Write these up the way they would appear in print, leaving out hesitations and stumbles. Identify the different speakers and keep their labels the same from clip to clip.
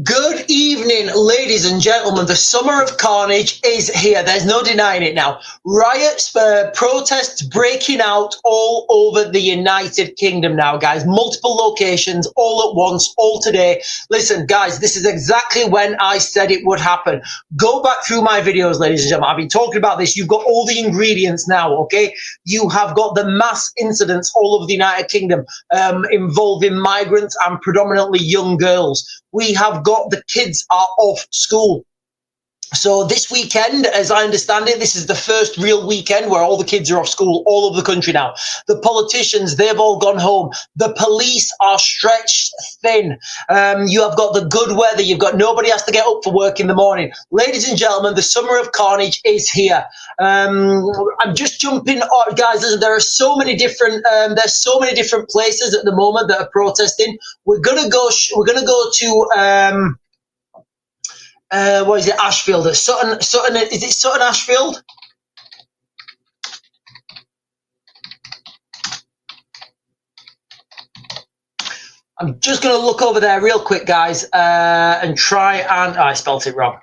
Speaker 1: Good evening, ladies and gentlemen. The summer of carnage is here. There's no denying it now. Riots, protests breaking out all over the United Kingdom now, guys. Multiple locations, all at once, all today. Listen, guys, this is exactly when I said it would happen. Go back through my videos, ladies and gentlemen. I've been talking about this. You've got all the ingredients now, okay? You have got the mass incidents all over the United Kingdom involving migrants and predominantly young girls. We have got the kids are off school. So this weekend, as I understand it, this is the first real weekend where all the kids are off school all over the country now. The politicians, they've all gone home. The police are stretched thin. You have got the good weather. You've got nobody has to get up for work in the morning. Ladies and gentlemen, the summer of carnage is here. I'm just jumping, guys. Listen, there are so many different. There's so many different places at the moment that are protesting. We're gonna go to. What is it? Ashfield. Sutton. Is it Sutton Ashfield? I'm just going to look over there real quick, guys, and try and... Oh, I spelt it wrong.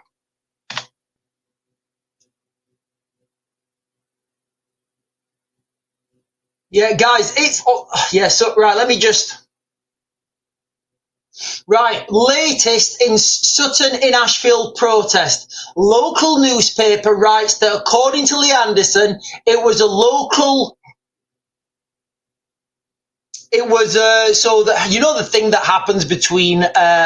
Speaker 1: Yeah, guys, it's... Oh, yeah, so, right, let me just... Right, latest in Sutton in Ashfield protest. Local newspaper writes that according to Lee Anderson, it was a local... It was, so that, you know, the thing that happens between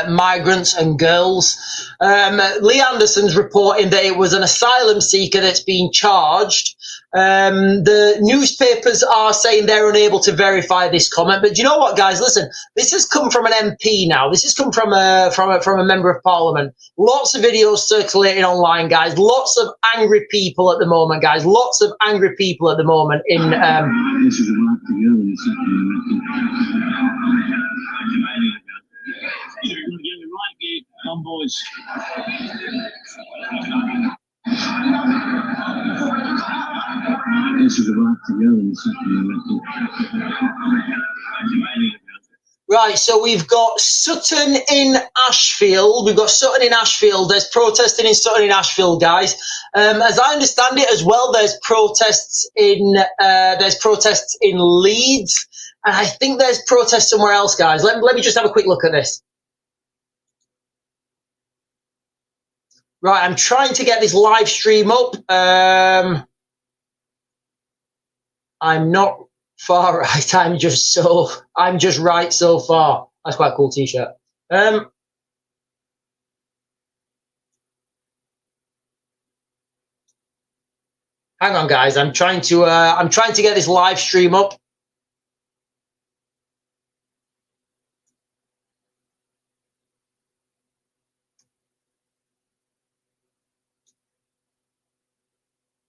Speaker 1: migrants and girls. Lee Anderson's reporting that it was an asylum seeker that's been charged. The newspapers are saying they're unable to verify this comment, but you know what, guys? Listen, this has come from an MP now. This has come from a member of parliament. Lots of videos circulating online, guys. Lots of angry people at the moment, guys. Lots of angry people at the moment in. This is on, boys. This is about to go. Right, so we've got Sutton in Ashfield. We've got Sutton in Ashfield. There's protesting in Sutton in Ashfield, guys. As I understand it as well, there's protests in Leeds, and I think there's protests somewhere else, guys. Let me just have a quick look at this. Right, I'm trying to get this live stream up. I'm not far right. I'm just right so far. That's quite a cool t-shirt. Hang on, guys. I'm trying to get this live stream up.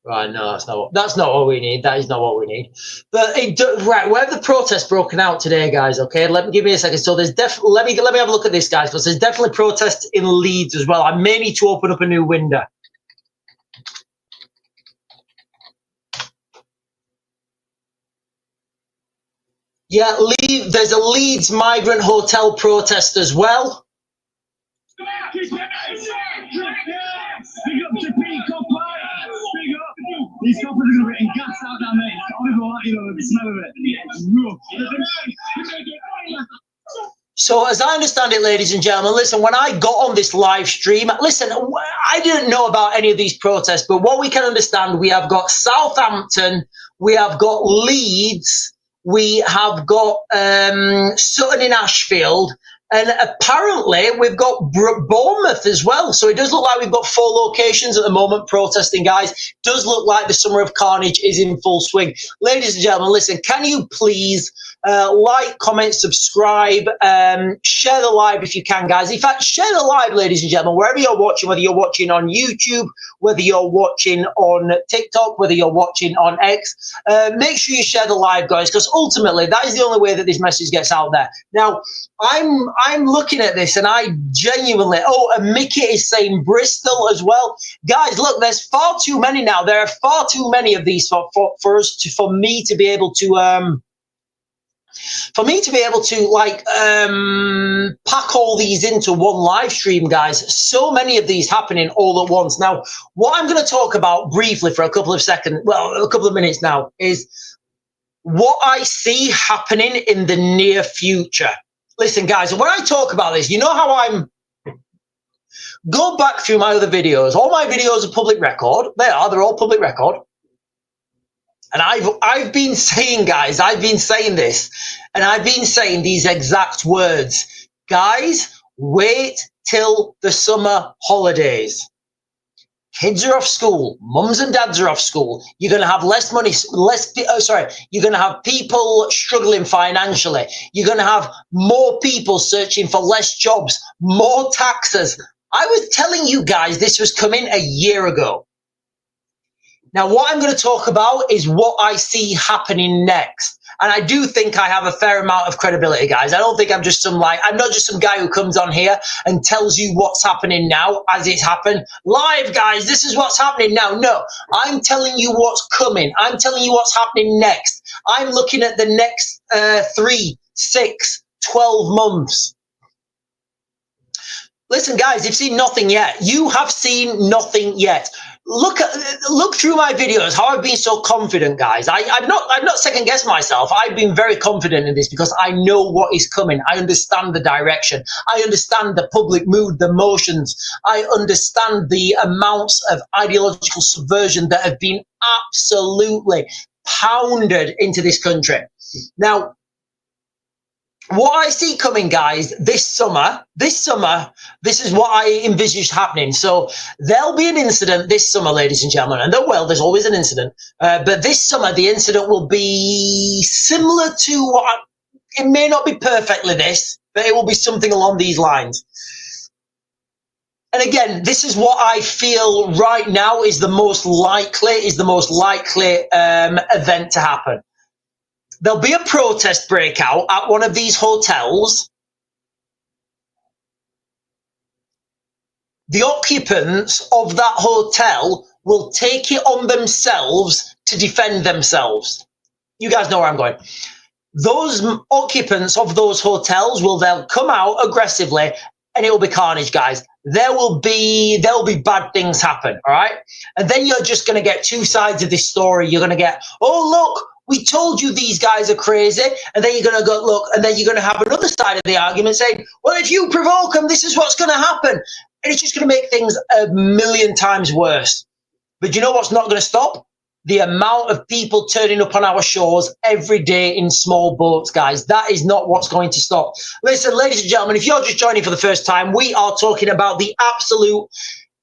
Speaker 1: Right, no, that's not what we need. That is not what we need. But right, where have the protests broken out today, guys? Okay, give me a second. So there's definitely let me have a look at this, guys. Because there's definitely protests in Leeds as well. I may need to open up a new window. Yeah, there's a Leeds migrant hotel protest as well. These coppers are going to be getting gas out down there. It's horrible, you know, the smell of it. So as I understand it, ladies and gentlemen, listen, when I got on this live stream, listen, I didn't know about any of these protests, but what we can understand, we have got Southampton, we have got Leeds, we have got Sutton in Ashfield, and apparently we've got Bournemouth as well. So it does look like we've got 4 locations at the moment protesting, guys. It does look like the summer of carnage is in full swing. Ladies and gentlemen, listen, can you please like, comment, subscribe, share the live if you can, guys. In fact, share the live, ladies and gentlemen, wherever you're watching, whether you're watching on YouTube, whether you're watching on TikTok, whether you're watching on X. Make sure you share the live, guys, because ultimately that is the only way that this message gets out there. Now, I'm looking at this and I genuinely, and Mickey is saying Bristol as well. Guys, look, there's far too many now. There are far too many of these for me to be able to For me to be able to like pack all these into one live stream, guys, so many of these happening all at once. Now, what I'm going to talk about briefly for a couple of seconds, well, a couple of minutes now, is what I see happening in the near future. Listen, guys, when I talk about this, you know how I'm... Go back through my other videos. All my videos are public record. They're all public record. And I've been saying, guys, I've been saying this, and I've been saying these exact words. Guys, wait till the summer holidays. Kids are off school. Mums and dads are off school. You're going to have less money, you're going to have people struggling financially. You're going to have more people searching for less jobs, more taxes. I was telling you guys this was coming a year ago. Now, what I'm going to talk about is what I see happening next. And I do think I have a fair amount of credibility, guys. I don't think I'm just I'm not just some guy who comes on here and tells you what's happening now as it's happened. Live, guys, this is what's happening now. No, I'm telling you what's coming. I'm telling you what's happening next. I'm looking at the next 3, 6, 12 months. Listen, guys, you've seen nothing yet. You have seen nothing yet. Look through my videos, how I've been so confident, guys. I've not second guessed myself. I've been very confident in this because I know what is coming. I understand the direction. I understand the public mood, the motions. I understand the amounts of ideological subversion that have been absolutely pounded into this country. Now, what I see coming, guys, this summer, this is what I envisage happening. So there'll be an incident this summer, ladies and gentlemen, and there's always an incident. But this summer, the incident will be similar to it may not be perfectly this, but it will be something along these lines. And again, this is what I feel right now is the most likely event to happen. There'll be a protest breakout at one of these hotels. The occupants of that hotel will take it on themselves to defend themselves. You guys know where I'm going. Those occupants of those hotels will then come out aggressively, and it will be carnage, guys. There will be bad things happen, all right? And then you're just going to get two sides of this story. You're going to get, oh, look, we told you these guys are crazy. And then you're going to go, look, and then you're going to have another side of the argument saying, well, if you provoke them, this is what's going to happen. And it's just going to make things a million times worse. But you know what's not going to stop? The amount of people turning up on our shores every day in small boats, guys. That is not what's going to stop. Listen, ladies and gentlemen, if you're just joining for the first time, we are talking about the absolute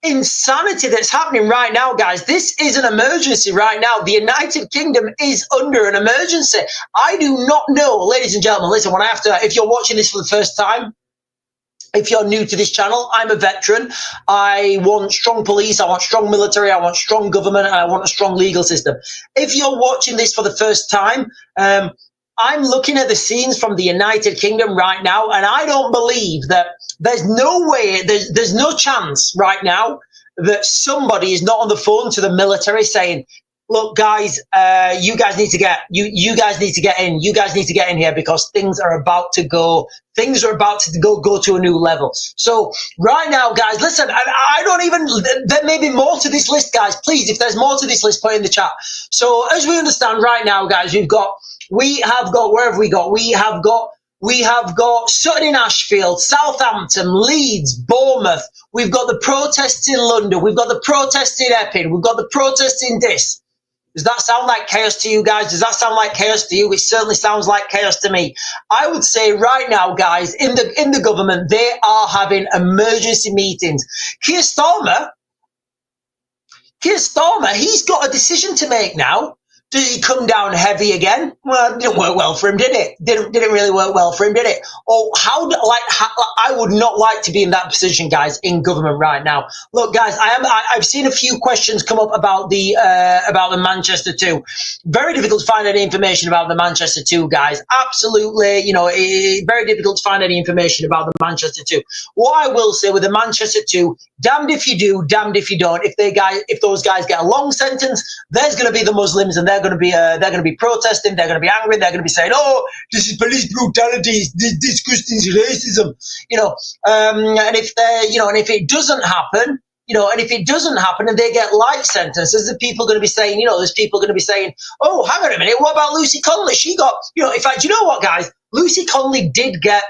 Speaker 1: insanity that's happening right now, guys. This is an emergency right now. The United Kingdom is under an emergency. I do not know, ladies and gentlemen, listen, if you're watching this for the first time, if you're new to this channel, I'm a veteran. I want strong police, I want strong military, I want strong government, and I want a strong legal system. If you're watching this for the first time, I'm looking at the scenes from the United Kingdom right now, and I don't believe that there's no way, there's no chance right now that somebody is not on the phone to the military saying, look, guys, you guys need to get in. You guys need to get in here because things are about to go to a new level. So right now, guys, listen, I don't even, there may be more to this list, guys. Please, if there's more to this list, put it in the chat. So as we understand right now, guys, we have got Sutton in Ashfield, Southampton, Leeds, Bournemouth. We've got the protests in London. We've got the protests in Epping. We've got the protests in this. Does that sound like chaos to you guys? Does that sound like chaos to you? It certainly sounds like chaos to me. I would say right now, guys, in the government, they are having emergency meetings. Keir Starmer, he's got a decision to make now. Did he come down heavy again? Well, it didn't work well for him, did it? Didn't really work well for him, did it? Or I would not like to be in that position, guys, in government right now. Look, guys, I've seen a few questions come up about the Manchester 2. Very difficult to find any information about the Manchester 2, guys. Absolutely, very difficult to find any information about the Manchester 2. What I will say with the Manchester 2, damned if you do, damned if you don't. If those guys get a long sentence, there's going to be the Muslims, and they're going to be protesting. They're going to be angry. They're going to be saying, "Oh, this is police brutality. This disgusting racism." And if it doesn't happen. And if it doesn't happen and they get light sentences, there's people going to be saying, oh, hang on a minute, what about Lucy Conley? She got, in fact, you know what, guys? Lucy Conley did get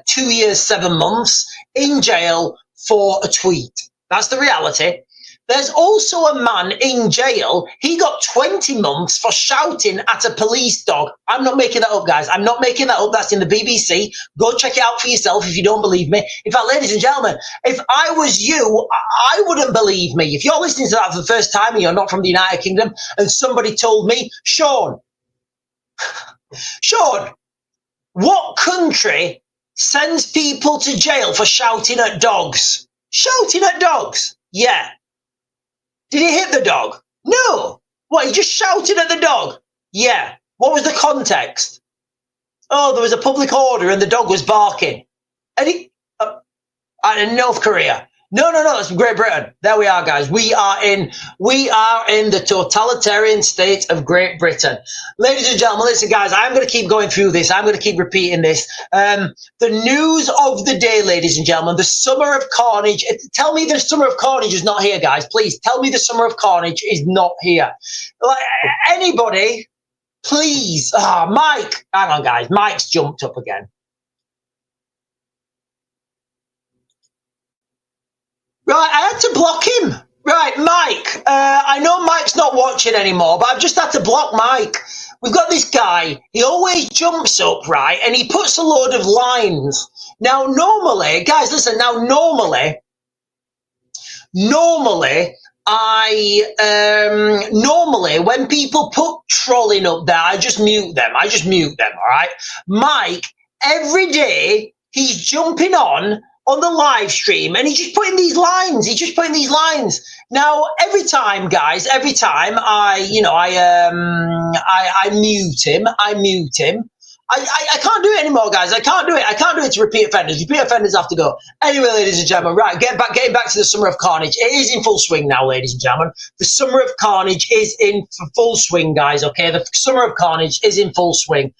Speaker 1: 2 years, 7 months in jail for a tweet. That's the reality. There's also a man in jail. He got 20 months for shouting at a police dog. I'm not making that up, guys. I'm not making that up. That's in the BBC. Go check it out for yourself if you don't believe me. In fact, ladies and gentlemen, if I was you, I wouldn't believe me. If you're listening to that for the first time and you're not from the United Kingdom and somebody told me, Sean, what country sends people to jail for shouting at dogs? Shouting at dogs? Yeah. Did he hit the dog? No. What, he just shouted at the dog? Yeah. What was the context? Oh, there was a public order and the dog was barking. And in North Korea. No, that's Great Britain. There we are, guys. We are in the totalitarian state of Great Britain. Ladies and gentlemen, listen, guys, I'm going to keep going through this. I'm going to keep repeating this. The news of the day, ladies and gentlemen, the summer of carnage. Tell me the summer of carnage is not here, guys. Please tell me the summer of carnage is not here. Anybody, please. Mike. Hang on, guys. Mike's jumped up again. Right, I had to block him. Right, Mike. I know Mike's not watching anymore, but I've just had to block Mike. We've got this guy. He always jumps up, right, and he puts a load of lines. Now, normally, guys, listen. Now, normally, when people put trolling up there, I just mute them. All right. Mike, every day he's jumping on the live stream and he's just putting these lines. Now, every time I mute him. I can't do it anymore, guys. I can't do it to repeat offenders. Repeat offenders have to go. Anyway, ladies and gentlemen, right, getting back to the summer of carnage. It is in full swing now, ladies and gentlemen. The summer of carnage is in full swing, guys, okay? The summer of carnage is in full swing.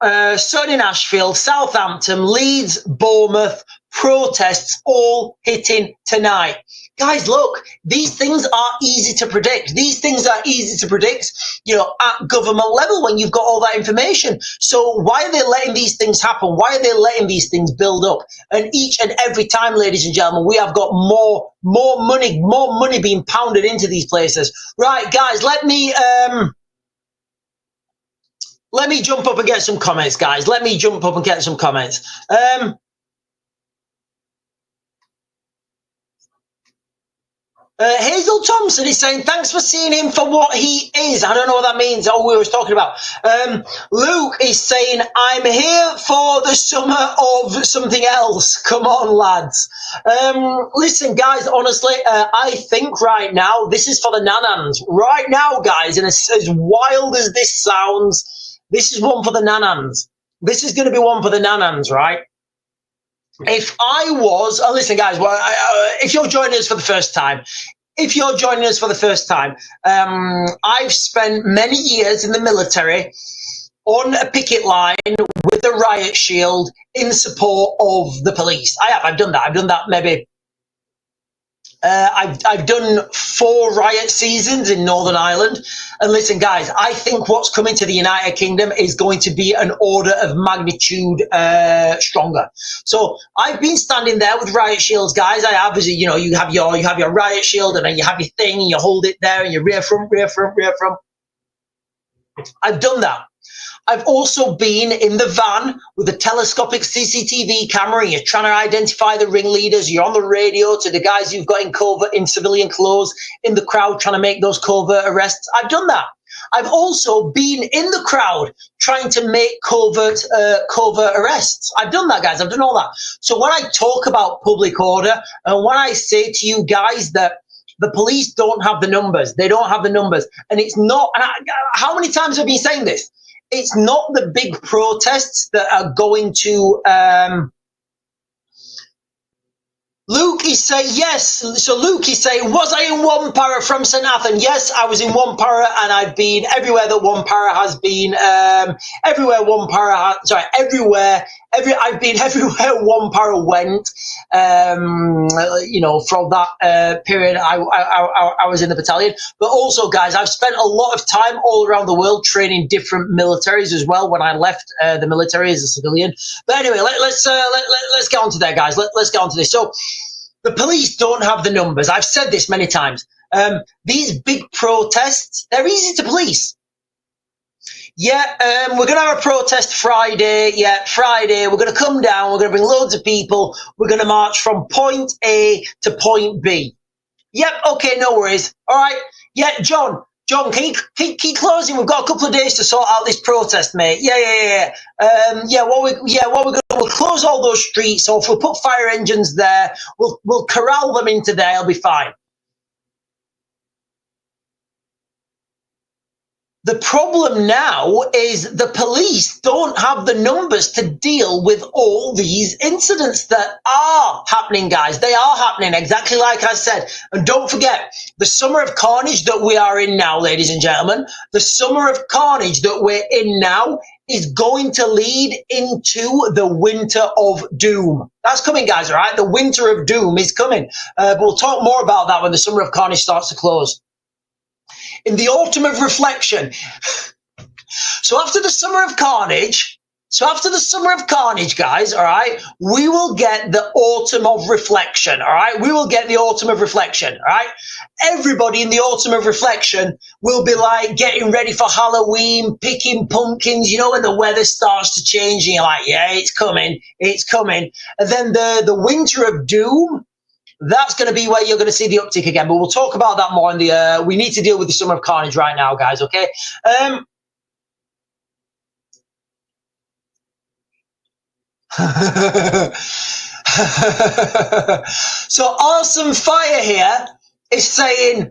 Speaker 1: Sutton in Ashfield, Southampton, Leeds, Bournemouth, protests all hitting tonight. Guys, look, these things are easy to predict. At government level when you've got all that information. So why are they letting these things happen? Why are they letting these things build up? And each and every time, ladies and gentlemen, we have got more money being pounded into these places. Right, guys, let me jump up and get some comments, guys. Hazel Thompson is saying, thanks for seeing him for what he is. I don't know what that means. Oh, we were talking about. Luke is saying, I'm here for the summer of something else. Come on, lads. Listen, guys, honestly, I think right now, this is for the nanans. Right now, guys, and as wild as this sounds, this is one for the nanans. This is going to be one for the nanans, right? If I was, listen, guys, if you're joining us for the first time, I've spent many years in the military on a picket line with a riot shield in support of the police. I've done that maybe. I've done 4 riot seasons in Northern Ireland. And listen, guys, I think what's coming to the United Kingdom is going to be an order of magnitude stronger. So I've been standing there with riot shields, guys. I have, you have your riot shield and then you have your thing and you hold it there and you rear front. I've done that. I've also been in the van with a telescopic CCTV camera and you're trying to identify the ringleaders. You're on the radio to the guys you've got in civilian clothes in the crowd trying to make those covert arrests. I've done that. I've also been in the crowd trying to make covert arrests. I've done that, guys. I've done all that. So when I talk about public order and when I say to you guys that the police don't have the numbers, they don't have the numbers. And it's not, how many times have I been saying this? it's not the big protests that are going to Luke is saying yes. So Luke is saying, was I in one para from St. Athan? Yes, I was in one para, and I've been everywhere that one para has been. Everywhere one para, everywhere. I've been everywhere one para went. You know, from that period, I was in the battalion. But also, guys, I've spent a lot of time all around the world training different militaries as well. When I left the military as a civilian. But anyway, let's get on to that, guys. Let's get on to this. So. The police don't have the numbers. I've said this many times. These big protests, they're easy to police. Yeah, we're going to have a protest Friday. Yeah, Friday. We're going to come down. We're going to bring loads of people. We're going to march from point A to point B. Yep, okay, no worries. All right. Yeah, John, can you keep closing? We've got a couple of days to sort out this protest, mate. Yeah. We'll close all those streets off. We'll put fire engines there. We'll corral them into there. It'll be fine. The problem now is the police don't have the numbers to deal with all these incidents that are happening, guys. They are happening, exactly like I said. And don't forget, the summer of carnage that we are in now, ladies and gentlemen, the summer of carnage that we're in now is going to lead into the winter of doom. That's coming, guys, all right? The winter of doom is coming. But we'll talk more about that when the summer of carnage starts to close. In the autumn of reflection. So after the summer of carnage, guys, all right, we will get the autumn of reflection, all right? We will get the autumn of reflection, all right? Everybody in the autumn of reflection will be like getting ready for Halloween, picking pumpkins, you know, when the weather starts to change and you're like, yeah, it's coming. And then the winter of doom, that's going to be where you're going to see the uptick again. But we'll talk about that more in the, we need to deal with the summer of carnage right now, guys, okay? So Awesome Fire here is saying,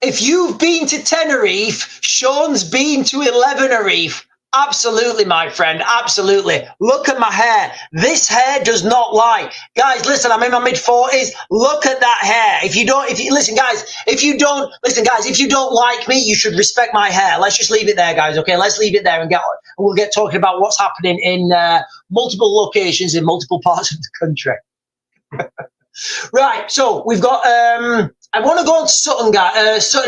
Speaker 1: if you've been to Tenerife, Sean's been to 11 Absolutely, my friend. Absolutely. Look at my hair. This hair does not lie. Guys, listen, I'm in my mid-40s. Look at that hair. If you don't like me, you should respect my hair. Let's just leave it there, guys. Okay, let's leave it there and we'll get talking about what's happening in multiple locations in multiple parts of the country. Right, so we've got I want to go on Sutton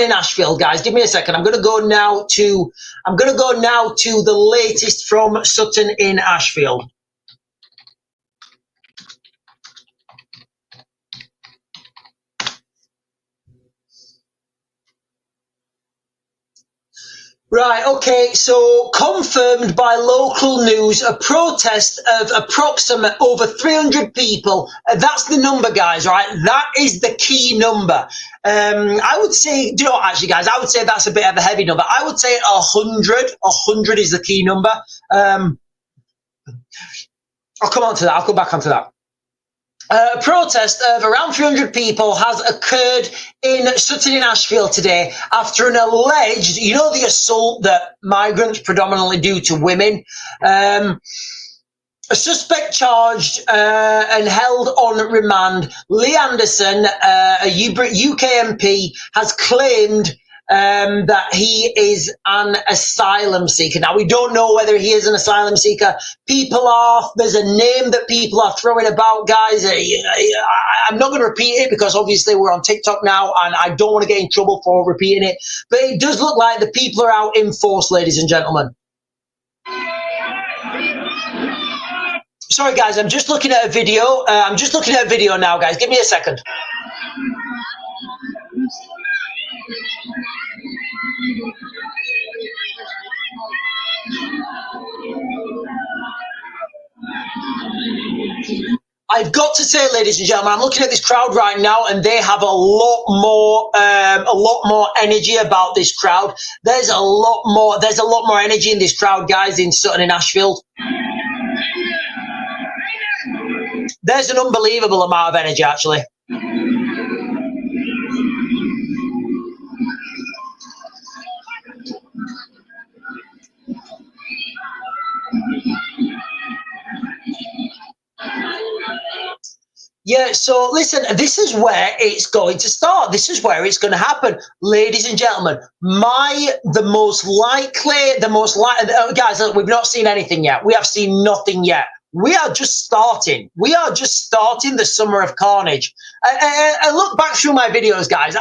Speaker 1: in Ashfield, guys. Give me a second. I'm going to go now to the latest from Sutton in Ashfield. Right, okay, so confirmed by local news, a protest of approximate over 300 people. That's the number, guys, right? That is the key number. I would say, actually, guys, I would say that's a bit of a heavy number. I would say 100. 100 is the key number. I'll come on to that. I'll come back onto that. A protest of around 300 people has occurred in Sutton in Ashfield today after an alleged, the assault that migrants predominantly do to women. A suspect charged and held on remand, Lee Anderson, a UK MP, has claimed that he is an asylum seeker. Now, we don't know whether he is an asylum seeker. There's a name that people are throwing about, guys. I'm not going to repeat it because obviously we're on TikTok now and I don't want to get in trouble for repeating it. But it does look like the people are out in force, ladies and gentlemen. Sorry, guys, I'm just looking at a video. Now, guys. Give me a second. I've got to say, ladies and gentlemen, I'm looking at this crowd right now, and they have a lot more energy about this crowd. There's a lot more energy in this crowd, guys, in Sutton in Ashfield. There's an unbelievable amount of energy, actually. Yeah, so listen, this is where it's going to start. This is where it's going to happen. Ladies and gentlemen, the most likely, guys, look, we've not seen anything yet. We have seen nothing yet. We are just starting. We are just starting the summer of carnage. I look back through my videos, guys.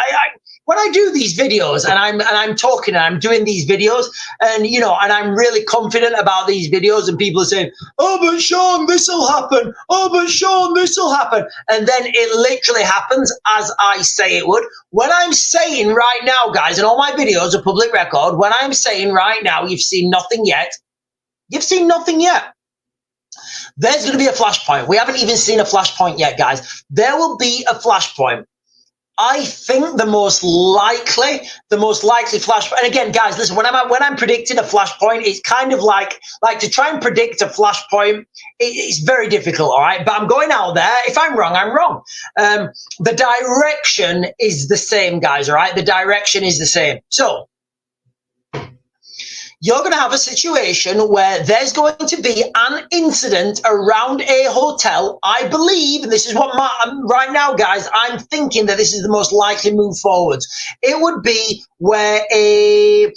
Speaker 1: When I do these videos and I'm talking and I'm doing these videos and and I'm really confident about these videos and people are saying, "Oh, but Sean, this will happen. Oh, but Sean, this will happen," and then it literally happens as I say it would. When I'm saying right now, guys, and all my videos are public record. When I'm saying right now, you've seen nothing yet. You've seen nothing yet. There's going to be a flashpoint. We haven't even seen a flashpoint yet, guys. There will be a flashpoint. I think the most likely flashpoint. And again, guys, listen. When I'm predicting a flashpoint, it's kind of like to try and predict a flashpoint. It's very difficult, all right. But I'm going out there. If I'm wrong, I'm wrong. The direction is the same, guys. All right, the direction is the same. So you're going to have a situation where there's going to be an incident around a hotel. I believe, and this is what right now, guys, I'm thinking that this is the most likely move forwards. It would be where the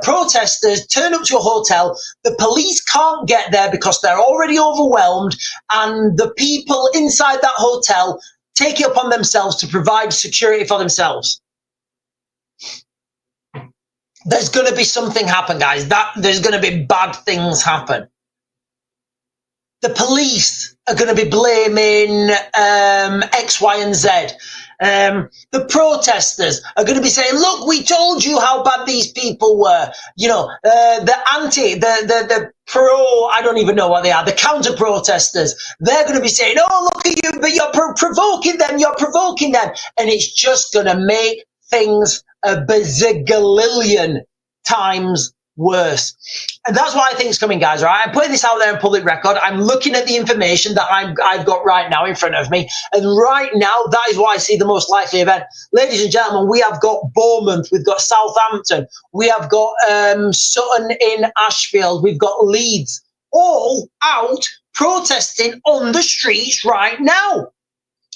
Speaker 1: protesters turn up to a hotel. The police can't get there because they're already overwhelmed, and the people inside that hotel take it upon themselves to provide security for themselves. There's going to be something happen, guys. There's going to be bad things happen. The police are going to be blaming X, Y, and Z. The protesters are going to be saying, "Look, we told you how bad these people were." The pro, I don't even know what they are, the counter protesters. They're going to be saying, "Oh, look at you, but you're provoking them. You're provoking them," and it's just going to make things a bazillion times worse. And that's what I think is coming, guys. Right? I'm putting this out there in public record. I'm looking at the information that I've got right now in front of me, and right now that is what I see the most likely event. Ladies and gentlemen, we have got Bournemouth, we've got Southampton, we have got Sutton in Ashfield, we've got Leeds, all out protesting on the streets right now.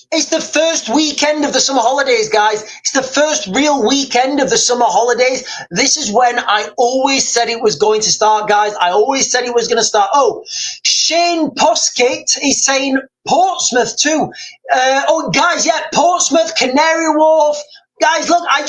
Speaker 1: It's the first weekend of the summer holidays, guys. It's the first real weekend of the summer holidays. This is when I always said it was going to start, guys. I always said it was going to start. Oh, Shane Poskett is saying Portsmouth too. Guys, yeah, Portsmouth, Canary Wharf. Guys, look, I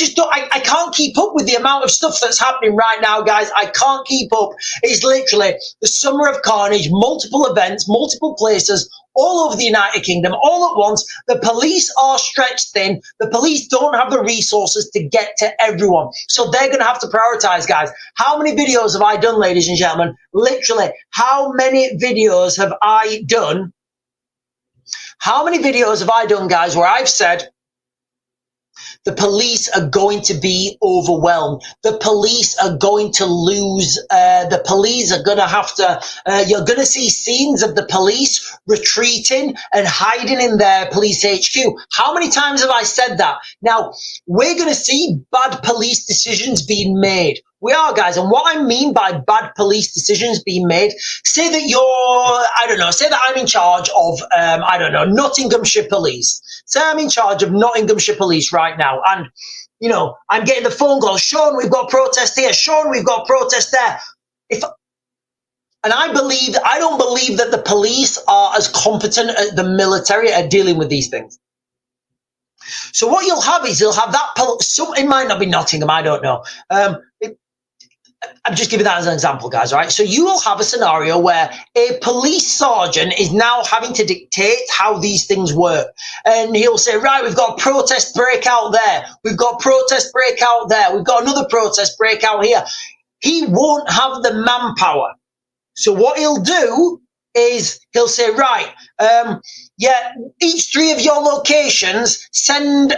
Speaker 1: can't keep up with the amount of stuff that's happening right now, guys. I can't keep up. It's literally the summer of carnage, multiple events, multiple places, all over the United Kingdom, all at once. The police are stretched thin. The police don't have the resources to get to everyone. So they're going to have to prioritize, guys. How many videos have I done, ladies and gentlemen? Literally, how many videos have I done? How many videos have I done, guys, where I've said, the police are going to be overwhelmed. The police are going to lose. The police are going to have to, you're going to see scenes of the police retreating and hiding in their police HQ. How many times have I said that? Now, we're going to see bad police decisions being made. We are, guys. And what I mean by bad police decisions being made, say that say that I'm in charge of, Nottinghamshire Police. Say I'm in charge of Nottinghamshire Police right now. And, I'm getting the phone call. "Sean, we've got a protest here. Sean, we've got a protest there." I don't believe that the police are as competent as the military at dealing with these things. So what you'll have is it might not be Nottingham, I don't know. I'm just giving that as an example, guys, all right? So you will have a scenario where a police sergeant is now having to dictate how these things work. And he'll say, "Right, we've got a protest breakout there. We've got a protest breakout there. We've got another protest breakout here." He won't have the manpower. So what he'll do is he'll say, "Right, each 3 of your locations, send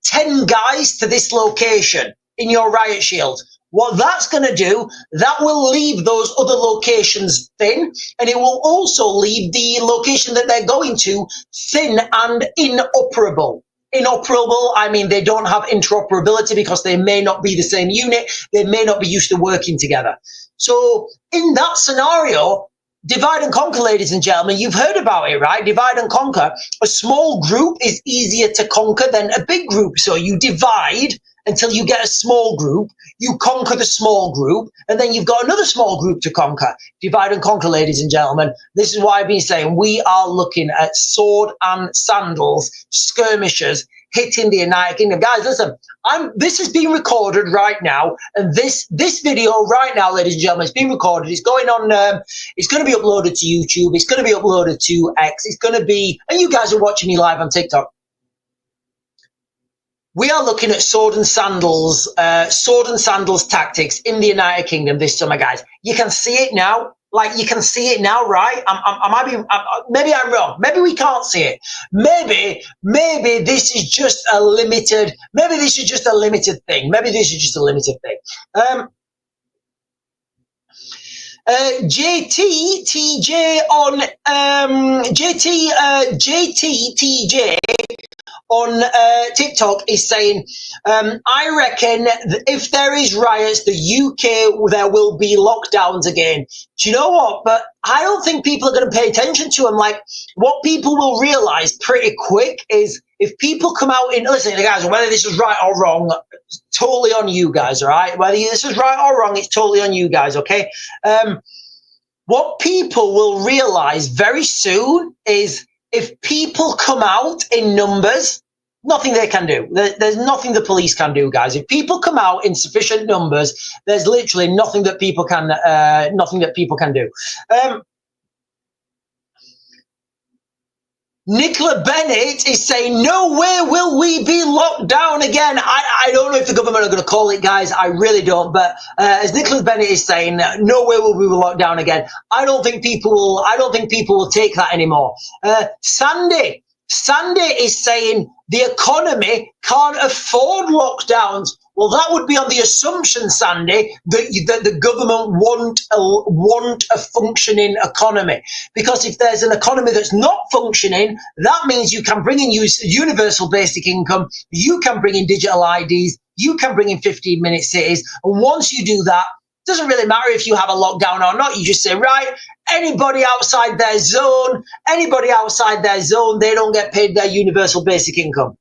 Speaker 1: 10 guys to this location in your riot shield." What that's going to do, that will leave those other locations thin, and it will also leave the location that they're going to thin and inoperable. Inoperable, I mean they don't have interoperability because they may not be the same unit. They may not be used to working together. So in that scenario, divide and conquer, ladies and gentlemen. You've heard about it, right? Divide and conquer. A small group is easier to conquer than a big group. So you divide until you get a small group. You conquer the small group, and then you've got another small group to conquer. Divide and conquer, ladies and gentlemen. This is why I've been saying we are looking at sword and sandals skirmishers hitting the United Kingdom. Guys, listen, this is being recorded right now, and this video right now, ladies and gentlemen, it's being recorded. It's going on, it's going to be uploaded to YouTube. It's going to be uploaded to X. It's going to be, and you guys are watching me live on TikTok. We are looking at sword and sandals tactics in the United Kingdom this summer, guys. You can see it now. Like, you can see it now, right? Maybe I'm wrong. Maybe we can't see it. Maybe this is just a limited. Maybe this is just a limited thing. Maybe this is just a limited thing. JTTJ on JTTJ on TikTok is saying, I reckon that if there is riots, the UK, there will be lockdowns again. Do you know what? But I don't think people are going to pay attention to them. Like, what people will realize pretty quick is if people come out in, listen, guys, whether this is right or wrong, it's totally on you guys, all right? Whether this is right or wrong, it's totally on you guys, okay? What people will realize very soon is if people come out in numbers, nothing they can do. There's nothing the police can do, guys. If people come out in sufficient numbers, there's literally nothing that people can do. Nicola Bennett is saying, nowhere will we be locked down again. I don't know if the government are going to call it, guys. I really don't. But as Nicola Bennett is saying, nowhere will we be locked down again. I don't think people will take that anymore. Sandy is saying the economy can't afford lockdowns. Well, that would be on the assumption, Sandy, that the government want a functioning economy. Because if there's an economy that's not functioning, that means you can bring in universal basic income, you can bring in digital IDs, you can bring in 15-minute cities. And once you do that, it doesn't really matter if you have a lockdown or not. You just say, right, anybody outside their zone, they don't get paid their universal basic income.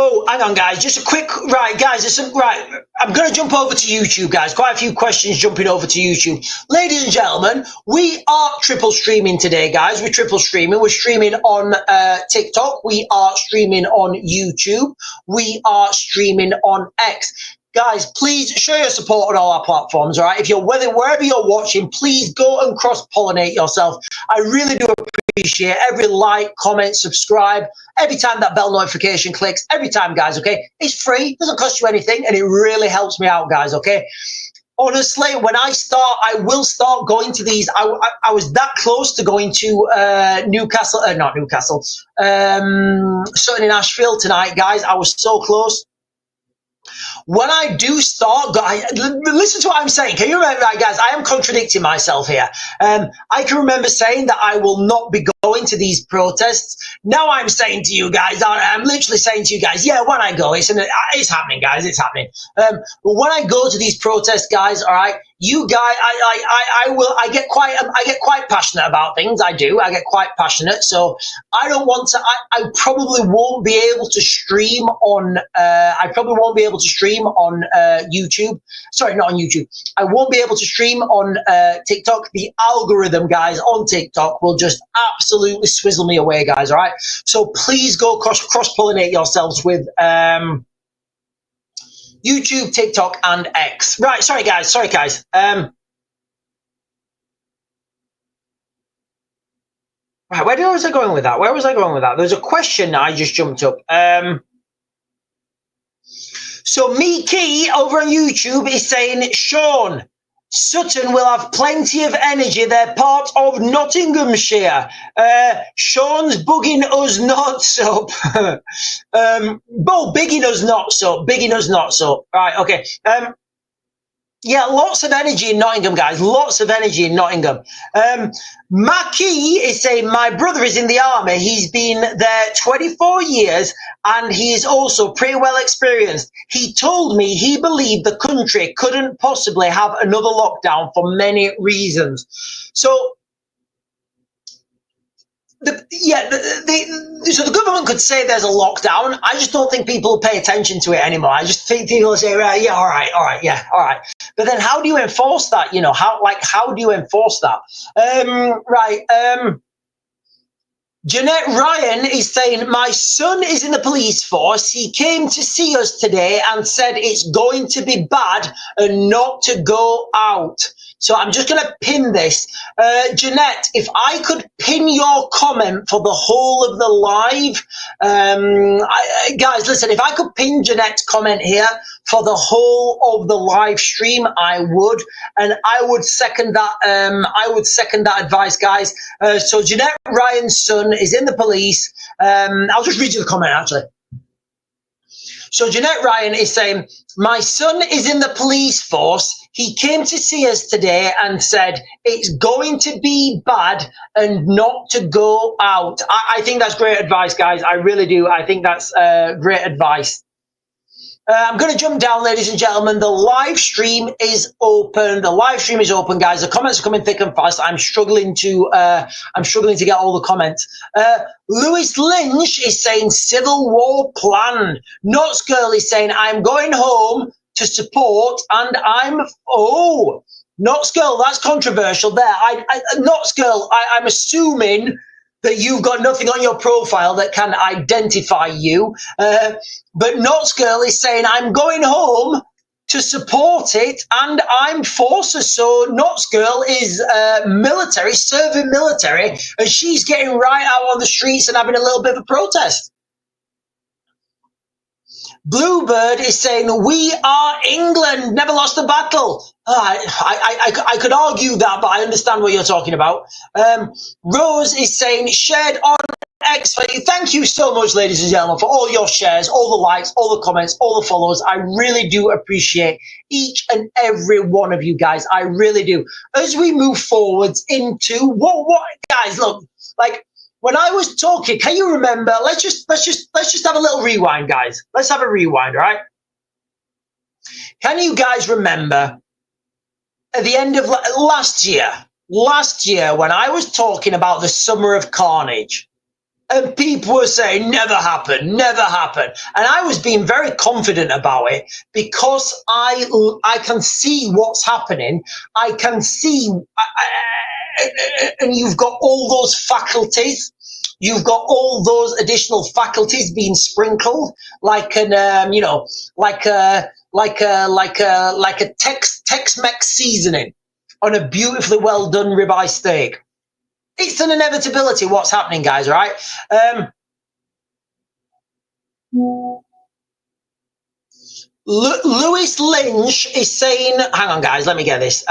Speaker 1: Oh, hang on, guys. Just a quick, right, guys. I'm going to jump over to YouTube, guys. Quite a few questions jumping over to YouTube. Ladies and gentlemen, we are triple streaming today, guys. We're triple streaming. We're streaming on TikTok. We are streaming on YouTube. We are streaming on X. Guys, please show your support on all our platforms, all right? Wherever you're watching, please go and cross-pollinate yourself. I really do appreciate every like, comment, subscribe, every time that bell notification clicks, every time, guys, okay? It's free, doesn't cost you anything, and it really helps me out, guys, okay? Honestly, when I will start going to these. I was that close to going to Newcastle, not Newcastle, Sutton in Ashfield tonight, guys. I was so close. When I do start, listen to what I'm saying. Can you remember, right, guys? I am contradicting myself here. I can remember saying that I will not be going to these protests. Now I'm saying to you guys, I'm literally saying to you guys, yeah, when I go, it's happening, guys. It's happening. But when I go to these protests, guys, all right, you guys, I get quite passionate about things. I do. I get quite passionate. So I don't want to. I probably won't be able to stream on. YouTube. Sorry, not on YouTube. I won't be able to stream on TikTok. The algorithm, guys, on TikTok will just absolutely swizzle me away, guys. All right. So please go cross-pollinate yourselves with YouTube, TikTok, and X. Right. Sorry, guys. Right. Where was I going with that? There's a question I just jumped up. So Miki over on YouTube is saying, Sean, Sutton will have plenty of energy. They're part of Nottinghamshire. Sean's bugging us nuts up. Bigging us nuts up. Right, okay. Yeah, lots of energy in Nottingham, guys. Lots of energy in Nottingham. Mackie is saying, my brother is in the army. He's been there 24 years and he is also pretty well experienced. He told me he believed the country couldn't possibly have another lockdown for many reasons. So, so the government could say there's a lockdown. I just don't think people pay attention to it anymore. I just think people say, right, yeah, all right, yeah, all right. But then how do you enforce that? You know, how do you enforce that? Jeanette Ryan is saying, my son is in the police force. He came to see us today and said it's going to be bad and not to go out. So I'm just going to pin this. Jeanette, if I could pin your comment for the whole of the live, guys, listen, if I could pin Jeanette's comment here for the whole of the live stream, I would, and I would second that. I would second that advice, guys. So Jeanette Ryan's son is in the police. I'll just read you the comment, actually. So Jeanette Ryan is saying, my son is in the police force. He came to see us today and said it's going to be bad and not to go out. I think that's great advice, guys. I really do. I think that's great advice. I'm going to jump down, ladies and gentlemen. The live stream is open. The live stream is open, guys. The comments are coming thick and fast. I'm struggling to get all the comments. Lewis Lynch is saying civil war planned. Nuts Girl is saying I'm going home to support, and Nuts Girl, that's controversial there. Nuts Girl, I'm assuming that you've got nothing on your profile that can identify you. But Nuts Girl is saying, I'm going home to support it, and I'm forces. So Nuts Girl is military, serving military, and she's getting right out on the streets and having a little bit of a protest. Bluebird is saying, we are England, never lost a battle. I could argue that, but I understand what you're talking about. Rose is saying, shared on X. Thank you so much, ladies and gentlemen, for all your shares, all the likes, all the comments, all the follows. I really do appreciate each and every one of you guys. I really do. As we move forwards into what guys, look, like, when I was talking, can you remember? Let's just have a little rewind, guys. Let's have a rewind, all right? Can you guys remember at the end of last year when I was talking about the summer of carnage, and people were saying never happened, never happened, and I was being very confident about it because I can see what's happening. I can see. And you've got all those faculties. You've got all those additional faculties being sprinkled, like an, like a Tex-Mex seasoning on a beautifully well done ribeye steak. It's an inevitability. What's happening, guys? All right. Lewis Lynch is saying, hang on, guys. Let me get this.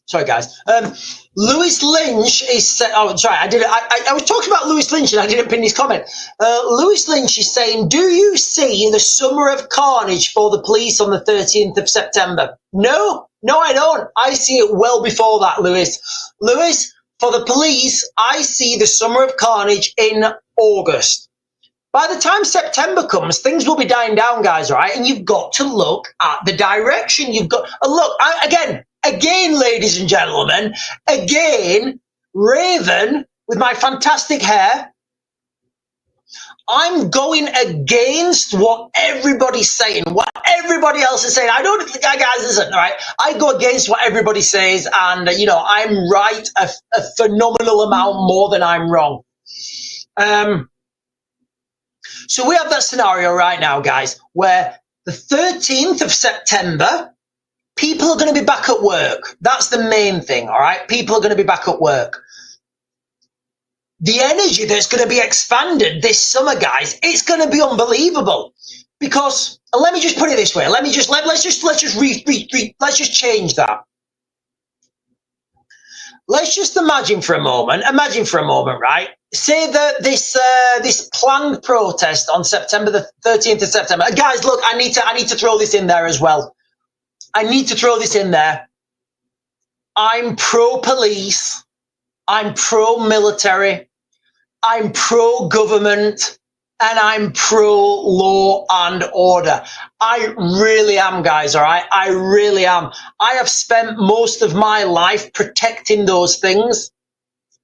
Speaker 1: Sorry, guys. Lewis Lynch is. Oh, sorry. I was talking about Lewis Lynch and I didn't pin his comment. Lewis Lynch is saying, "Do you see the summer of carnage for the police on the 13th of September?" No, I don't. I see it well before that, Lewis. Lewis, for the police, I see the summer of carnage in August. By the time September comes, things will be dying down, guys. Right, and you've got to look at the direction. You've got look again, ladies and gentlemen, again, Raven with my fantastic hair. I'm going against what everybody's saying, what everybody else is saying. I don't think, guys, listen, all right? I go against what everybody says, and, I'm right a phenomenal amount more than I'm wrong. So we have that scenario right now, guys, where the 13th of September, people are going to be back at work. That's the main thing, all right? People are going to be back at work. The energy that's going to be expanded this summer, guys, it's going to be unbelievable. Because let me just put it this way. Let's just change that. let's just imagine for a moment, right? Say that this planned protest on September the 13th of September. Guys, look, I need to throw this in there as well. I need to throw this in there. I'm pro-police. I'm pro-military. I'm pro-government. And I'm pro-law and order. I really am, guys, all right? I really am. I have spent most of my life protecting those things.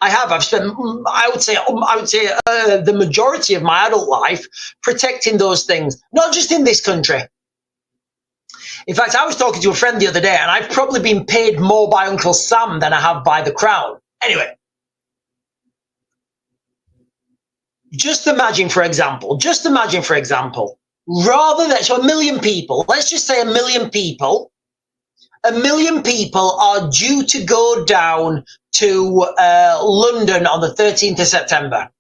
Speaker 1: I've spent, I would say the majority of my adult life protecting those things, not just in this country. In fact, I was talking to a friend the other day, and I've probably been paid more by Uncle Sam than I have by the Crown. Anyway, just imagine, for example, rather than, so 1 million people, let's just say 1 million people, 1 million people are due to go down to London on the 13th of September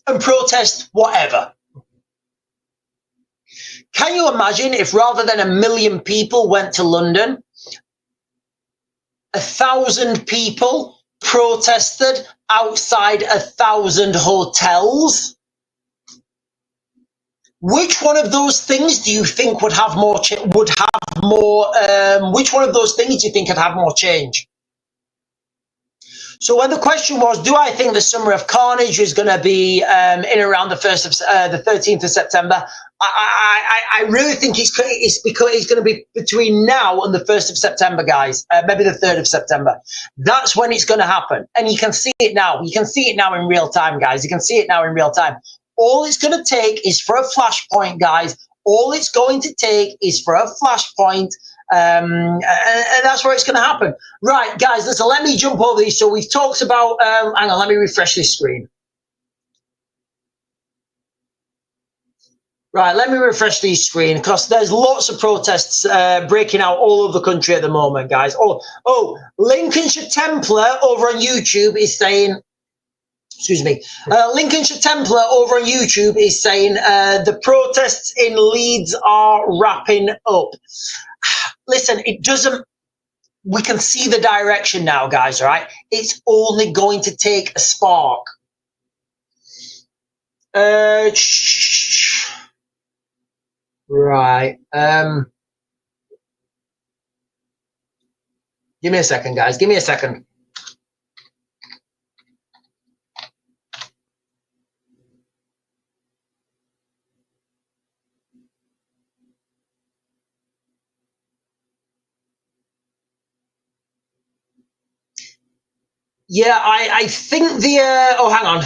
Speaker 1: and protest whatever. Can you imagine if rather than 1 million people went to London, 1,000 people protested outside 1,000 hotels? Which one of those things do you think would have more? Which one of those things do you think could have more change? So when the question was, do I think the summer of carnage is going to be in around the 13th of September? I really think it's going to be between now and the 1st of September, guys. Maybe the 3rd of September. That's when it's going to happen, and you can see it now. You can see it now in real time, guys. You can see it now in real time. All it's going to take is for a flashpoint, guys. All it's going to take is for a flashpoint. And that's where it's going to happen. Right, guys, listen, let me jump over these. So we've talked about, hang on, let me refresh this screen. Right, let me refresh this screen because there's lots of protests breaking out all over the country at the moment, guys. Oh, Lincolnshire Templar over on YouTube is saying, excuse me, Lincolnshire Templar over on YouTube is saying the protests in Leeds are wrapping up. Listen, it doesn't, we can see the direction now, guys, all right? It's only going to take a spark. Right. Give me a second, guys. Give me a second. Yeah, I think the, oh, hang on.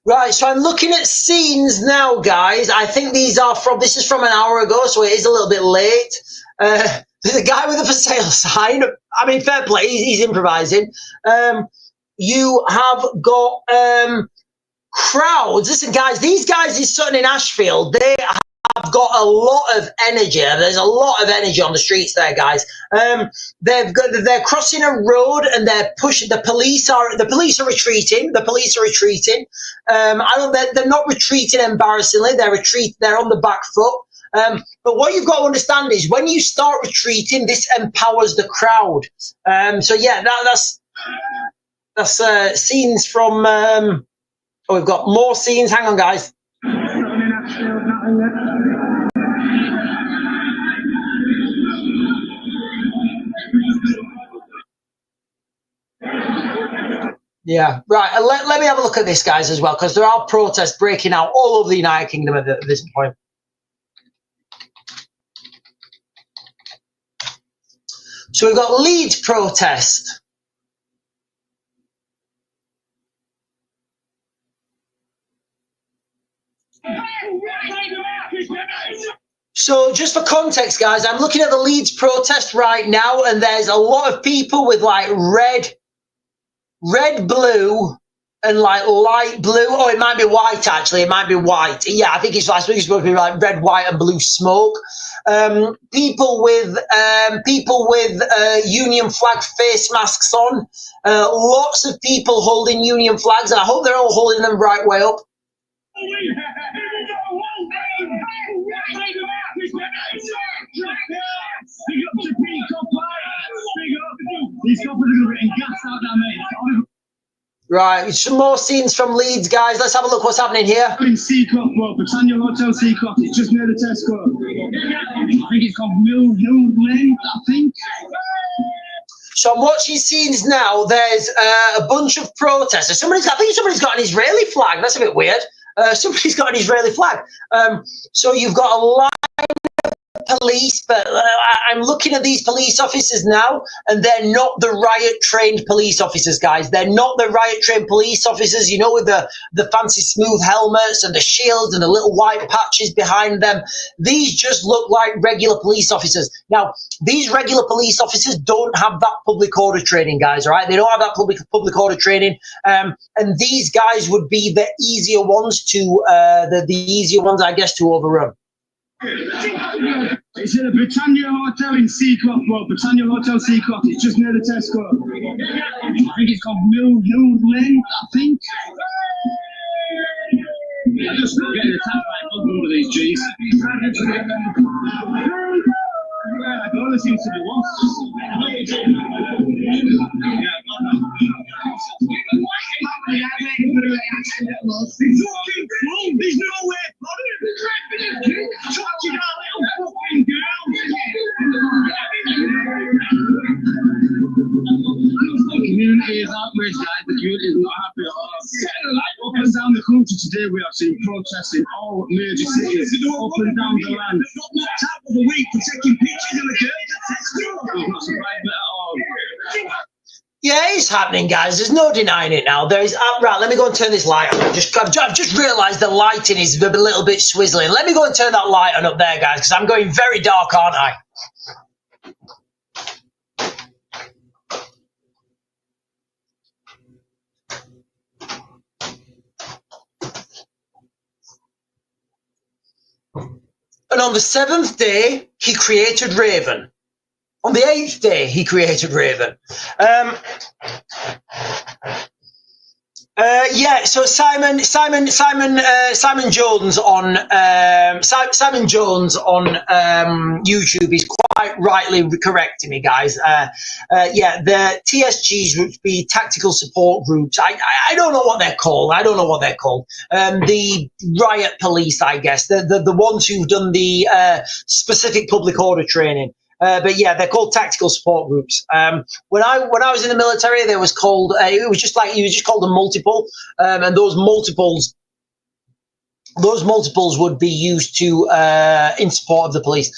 Speaker 1: Right, so I'm looking at scenes now, guys. I think these are from, this is from an hour ago, so it is a little bit late. There's a guy with a for sale sign. I mean, fair play, he's improvising. You have got crowds. Listen, guys, these guys in Sutton in Ashfield, they have got a lot of energy. There's a lot of energy on the streets there, guys. They're crossing a road and they're pushing. The police are retreating. The police are retreating. They're not retreating embarrassingly. They're on the back foot. But what you've got to understand is when you start retreating, this empowers the crowd. So yeah, that's scenes from. Oh, we've got more scenes. Hang on, guys. Yeah, right. Let me have a look at this, guys, as well, because there are protests breaking out all over the United Kingdom at this point. So we've got Leeds protest. So just for context, guys, I'm looking at the Leeds protest right now, and there's a lot of people with like red, blue, and like light blue. Oh, it might be white, actually. It might be white. Yeah, I think it's last week. It's supposed to be like red, white, and blue smoke. People with Union flag face masks on. Lots of people holding Union flags, and I hope they're all holding them right way up. Right, some more scenes from Leeds, guys. Let's have a look what's happening here.
Speaker 2: In Seacroft Road, Britannia Hotel Seacroft. It's just near the Tesco. I think it's called New Lane, I think.
Speaker 1: So I'm watching scenes now. There's a bunch of protesters. I think somebody's got an Israeli flag. That's a bit weird. Somebody's got an Israeli flag. So you've got a line of police, but I'm looking at these police officers now, and they're not the riot-trained police officers, guys. They're not the riot-trained police officers, you know, with the fancy smooth helmets and the shields and the little white patches behind them. These just look like regular police officers. Now, these regular police officers don't have that public order training, guys, all right? They don't have that public order training, and these guys would be the easier ones to, the easier ones, I guess, to overrun.
Speaker 2: It's in a Britannia Hotel in Seacroft Road. Britannia Hotel Seacroft. It's just near the Tesco. I think it's called New Lane, I think. I just not getting attacked by one of these G's. It only seems to be once. There's no way. The community is outraged, guys. The community is not happy at all. Up and down the country today, we have seen protests in all major cities, up and down the land. Top of the week for taking pictures of the girls. I'm not surprised at all.
Speaker 1: Yeah, it's happening, guys. There's no denying it now. There is. Right, let me go and turn this light on. I've just realised the lighting is a little bit swizzling. Let me go and turn that light on up there, guys, because I'm going very dark, aren't I? And on the 7th day, he created Raven. On the 8th day, he created Raven. Yeah, so Simon Jones on YouTube is quite rightly correcting me, guys. Yeah, the TSGs would be tactical support groups. I don't know what they're called. The riot police, I guess. The ones who've done the specific public order training. But yeah, they're called tactical support groups. When I was in the military, they was called. It was just called a multiple, and those multiples would be used to in support of the police.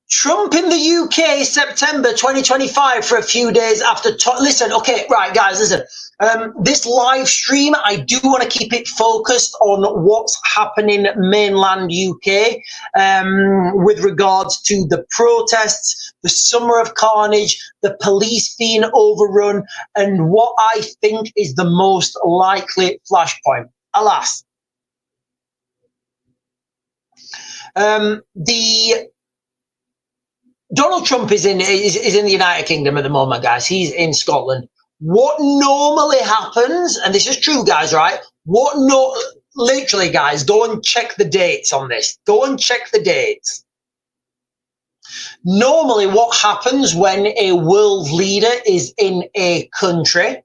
Speaker 1: Trump in the UK, September 2025, for a few days after. Listen, okay, right, guys, listen. This live stream, I do want to keep it focused on what's happening mainland UK with regards to the protests, the summer of carnage, the police being overrun, and what I think is the most likely flashpoint. Alas, Donald Trump is in the United Kingdom at the moment, guys. He's in Scotland. What normally happens, and this is true, guys, right? Literally, guys, go and check the dates on this. Go and check the dates. Normally, what happens when a world leader is in a country,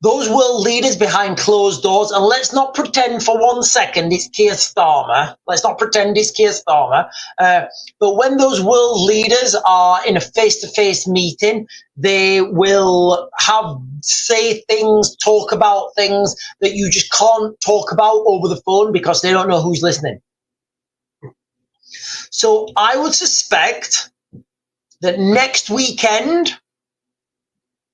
Speaker 1: those world leaders behind closed doors, and let's not pretend for 1 second it's Keir Starmer. Let's not pretend it's Keir Starmer. But when those world leaders are in a face-to-face meeting, they will say things, talk about things that you just can't talk about over the phone because they don't know who's listening. So I would suspect that next weekend,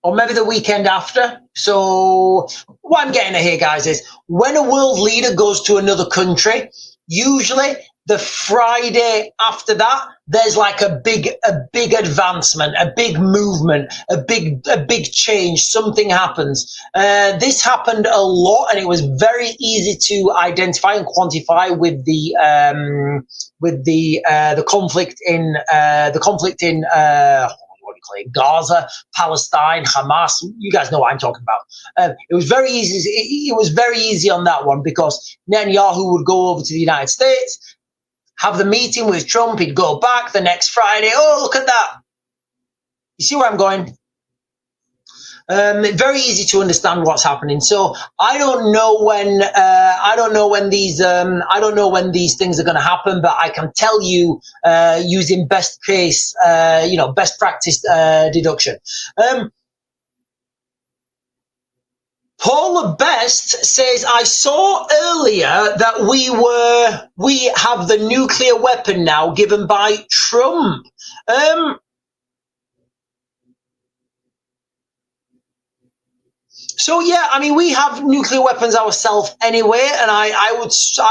Speaker 1: or maybe the weekend after. So what I'm getting at here, guys, is when a world leader goes to another country, usually the Friday after that, there's like a big advancement, a big movement, a big change. Something happens. This happened a lot, and it was very easy to identify and quantify with the conflict in Gaza, Palestine, Hamas. You guys know what I'm talking about. It was very easy. It was very easy on that one because Netanyahu would go over to the United States, have the meeting with Trump. He'd go back the next Friday. Oh, look at that. You see where I'm going? Very easy to understand what's happening. So I don't know when these things are going to happen, but I can tell you using best practice deduction. Paula Best says, I saw earlier that we have the nuclear weapon now given by Trump. So yeah, I mean, we have nuclear weapons ourselves anyway, and I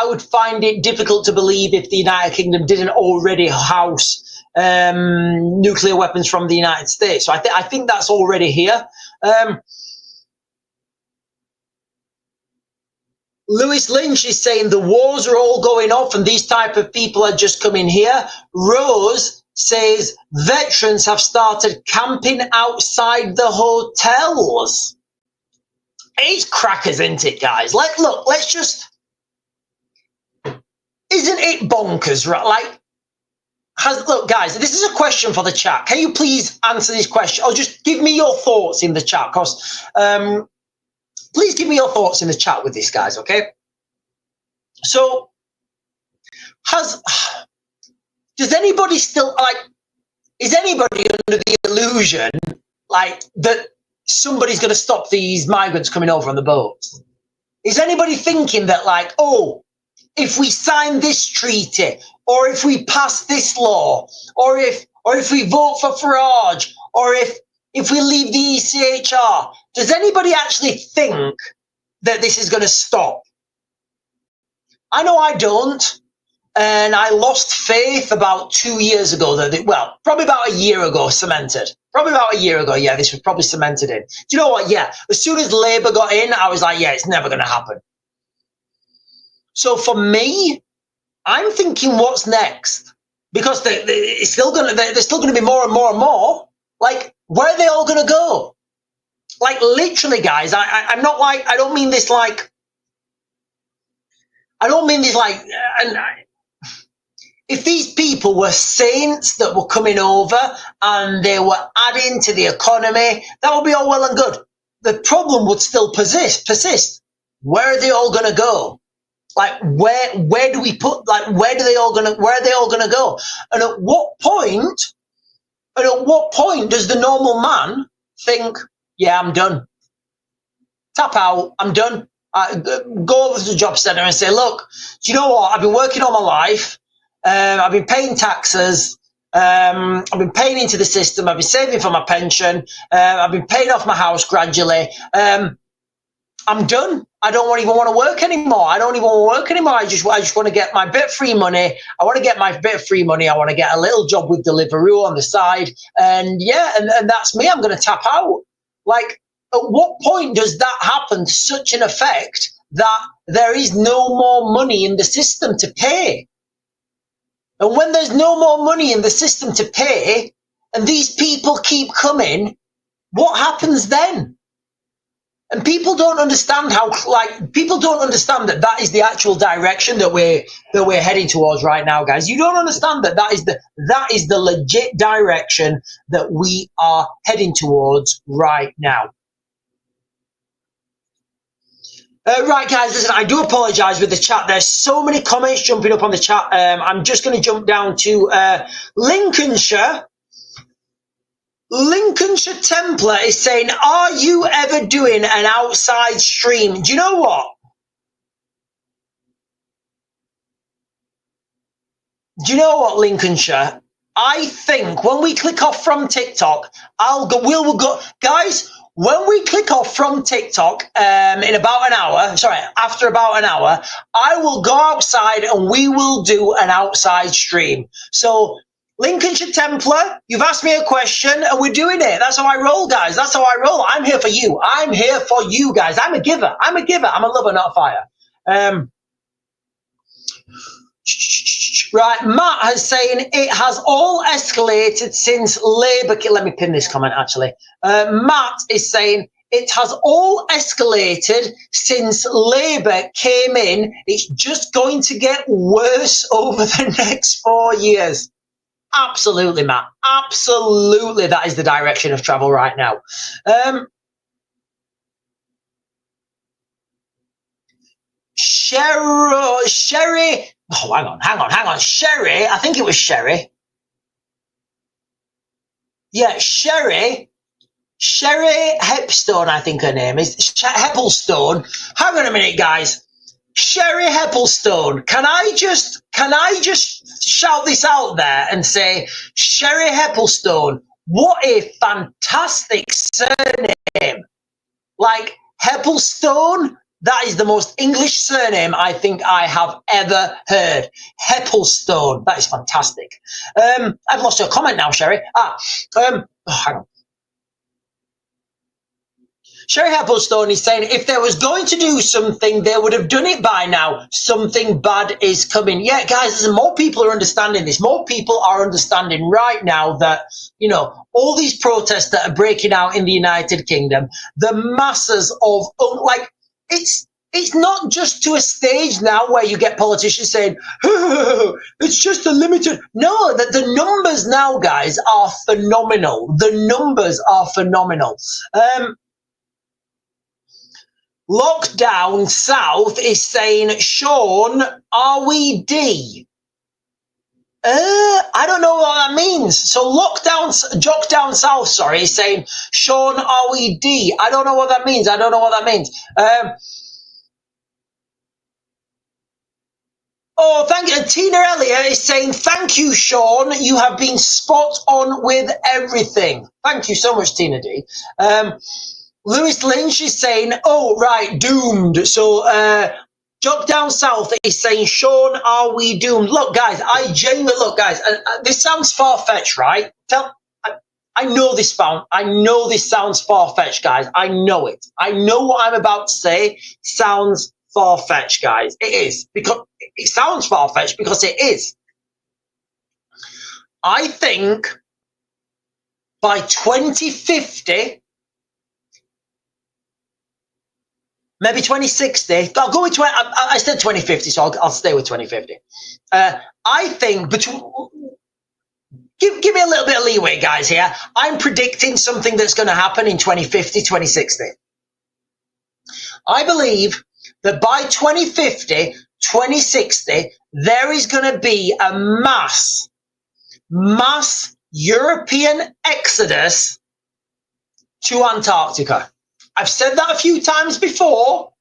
Speaker 1: would find it difficult to believe if the United Kingdom didn't already house nuclear weapons from the United States. So I think that's already here. Lewis Lynch is saying the wars are all going off and these type of people are just coming here. Rose says veterans have started camping outside the hotels. It's crackers, isn't it, guys? Isn't it bonkers, right? Look, guys, this is a question for the chat. Can you please answer this question? Or just give me your thoughts in the chat, because please give me your thoughts in the chat with this, guys, okay? So, does anybody still, is anybody under the illusion, that somebody's going to stop these migrants coming over on the boats? Is anybody thinking that, if we sign this treaty, or if we pass this law, or if we vote for Farage, or if we leave the ECHR, does anybody actually think that this is going to stop? I know I don't, and I lost faith about 2 years ago. Probably about a year ago, cemented. Probably about a year ago, yeah, this was probably cemented in. Do you know what? Yeah, as soon as Labour got in, I was like, yeah, it's never going to happen. So for me, I'm thinking, what's next? Because there's still going to be more and more and more. Where are they all going to go? Literally, guys, I'm not I don't mean this if these people were saints that were coming over and they were adding to the economy, that would be all well and good. The problem would still persist. Where are they all going to go? Where do we put, where are they all going to go? And at what point does the normal man think, yeah, I'm done. Tap out, I'm done. Go over to the job centre and say, look, do you know what? I've been working all my life. I've been paying taxes. I've been paying into the system. I've been saving for my pension. I've been paying off my house gradually. I'm done. I don't even want to work anymore. I just want to get my bit of free money. I want to get a little job with Deliveroo on the side. And yeah, and that's me. I'm going to tap out. At what point does that happen to such an effect that there is no more money in the system to pay? And when there's no more money in the system to pay, and these people keep coming, what happens then? And people don't understand that is the actual direction that we're heading towards right now, guys. You don't understand that is the legit direction that we are heading towards right now. Right, guys, listen, I do apologise with the chat. There's so many comments jumping up on the chat. I'm just going to jump down to Lincolnshire. Lincolnshire Templar is saying, are you ever doing an outside stream? Do you know what? Lincolnshire? I think when we click off from TikTok, we'll go, guys. When we click off from TikTok after about an hour, I will go outside and we will do an outside stream. So, Lincolnshire Templar, you've asked me a question and we're doing it. That's how I roll, guys. That's how I roll. I'm here for you. I'm here for you, guys. I'm a giver. I'm a lover, not a fire. Right, Matt has saying it has all escalated since Labour. Let me pin this comment, actually. Matt is saying it has all escalated since Labour came in. It's just going to get worse over the next 4 years. Absolutely, Matt. Absolutely, that is the direction of travel right now. Sherry. Oh, hang on. Sherry. I think it was Sherry. Yeah, Sherry Hepstone, I think her name is. Heppelstone. Hang on a minute, guys. Sherry Heppelstone. Can I just shout this out there and say, Sherry Heppelstone, what a fantastic surname. Like, Heppelstone, that is the most English surname I think I have ever heard. Heppelstone. That is fantastic. I've lost your comment now, Sherry. Hang on. Sherry Heppelstone is saying if there was going to do something, they would have done it by now. Something bad is coming. Yeah, guys, more people are understanding this. More people are understanding right now that, you know, all these protests that are breaking out in the United Kingdom, the masses of, like, it's not just to a stage now where you get politicians saying, oh, it's just a limited. No, the numbers now, guys, are phenomenal. The numbers are phenomenal. Lockdown South is saying, Sean, are we D? I don't know what that means. So Jockdown South, sorry, is saying, Sean, are we D? I don't know what that means. Oh, thank you. Tina Elliott is saying, thank you, Sean. You have been spot on with everything. Thank you so much, Tina D. Lewis Lynch is saying, oh, right, doomed. So, Jockdown South is saying, Sean, are we doomed? Look, guys, this sounds far-fetched, right? I know this sounds far-fetched, guys. I know it. I know what I'm about to say sounds far-fetched, guys. It is. Because it sounds far-fetched because it is. I think by 2050, maybe 2060. I'll go with 20. I said 2050, so I'll stay with 2050. I think between. Give me a little bit of leeway, guys. Here, I'm predicting something that's going to happen in 2050, 2060. I believe that by 2050, 2060, there is going to be a mass European exodus to Antarctica. I've said that a few times before.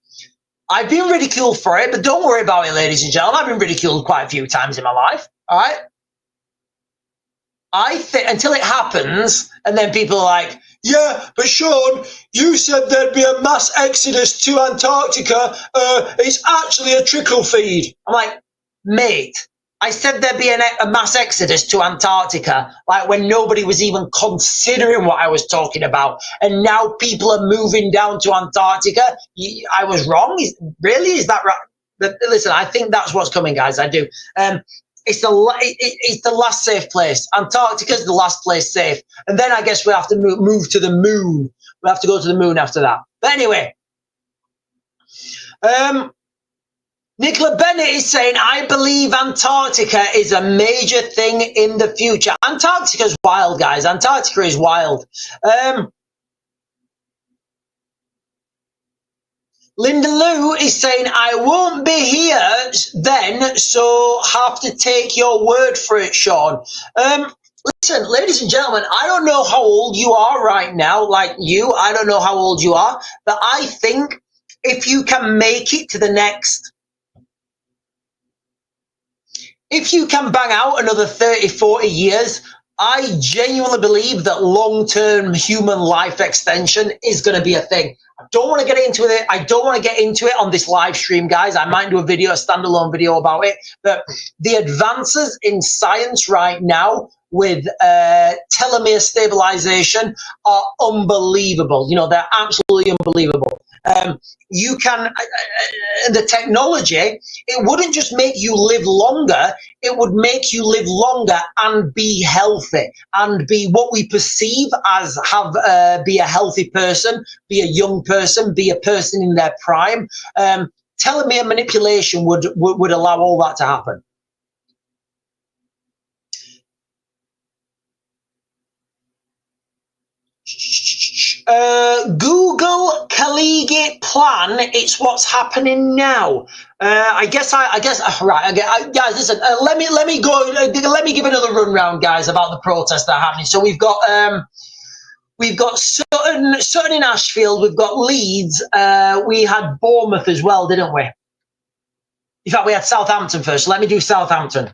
Speaker 1: I've been ridiculed for it, but don't worry about it, ladies and gentlemen. I've been ridiculed quite a few times in my life. All right. I think until it happens, and then people are like, yeah, but Sean, you said there'd be a mass exodus to Antarctica. It's actually a trickle feed. I'm like, mate, I said there'd be a mass exodus to Antarctica, like when nobody was even considering what I was talking about. And now people are moving down to Antarctica. I was wrong. Really? Is that right? But listen, I think that's what's coming, guys. I do. It's the last safe place. Antarctica's the last place safe. And then I guess we have to move to the moon. We have to go to the moon after that. But anyway, Nicola Bennett is saying, I believe Antarctica is a major thing in the future. Antarctica's wild, guys. Antarctica is wild. Linda Lou is saying, I won't be here then, so have to take your word for it, Sean. Listen, ladies and gentlemen, I don't know how old you are right now, like you. I don't know how old you are, but I think if you can make it to the next, if you can bang out another 30, 40 years, I genuinely believe that long-term human life extension is going to be a thing. I don't want to get into it. I don't want to get into it on this live stream, guys. I might do a standalone video about it. But the advances in science right now with telomere stabilization are unbelievable. You know, they're absolutely unbelievable. You can, the technology, it wouldn't just make you live longer, it would make you live longer and be healthy and be what we perceive as be a healthy person, be a young person, be a person in their prime. Telomere manipulation would allow all that to happen. Google Collegiate plan. It's what's happening now. Right. Guys, listen. Let me go. Let me give another run round, guys, about the protests that are happening. So we've got Sutton in Ashfield. We've got Leeds. We had Bournemouth as well, didn't we? In fact, we had Southampton first. Let me do Southampton.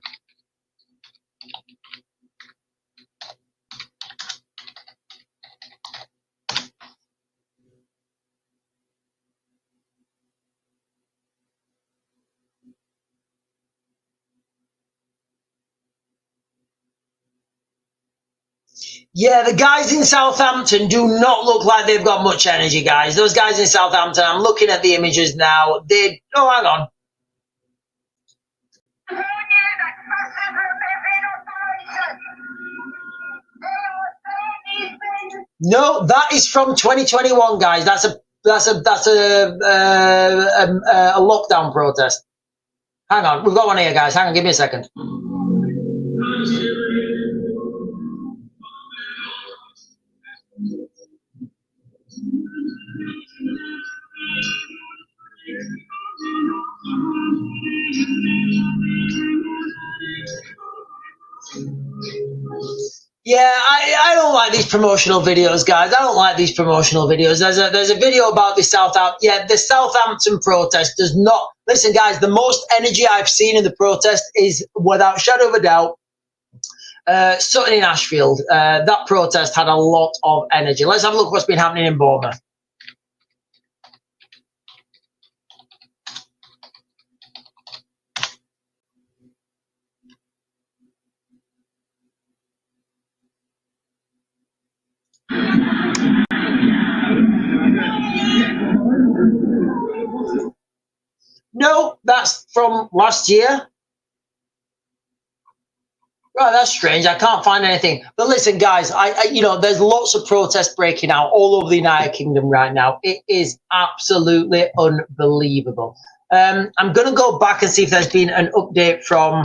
Speaker 1: Yeah, the guys in Southampton do not look like they've got much energy, guys. Those guys in Southampton, I'm looking at the images now. Oh, hang on. No, that is from 2021, guys. That's a lockdown protest. Hang on, we've got one here, guys. Hang on, give me a second. Yeah, I don't like these promotional videos, guys. I don't like these promotional videos. There's a video about the Southampton. Yeah, the Southampton protest does not. Listen, guys, the most energy I've seen in the protest is, without shadow of a doubt, Sutton in Ashfield. That protest had a lot of energy. Let's have a look what's been happening in Bournemouth. No, that's from last year. Right, that's strange. I can't find anything. But listen, guys, there's lots of protests breaking out all over the United Kingdom right now. It is absolutely unbelievable. I'm going to go back and see if there's been an update from.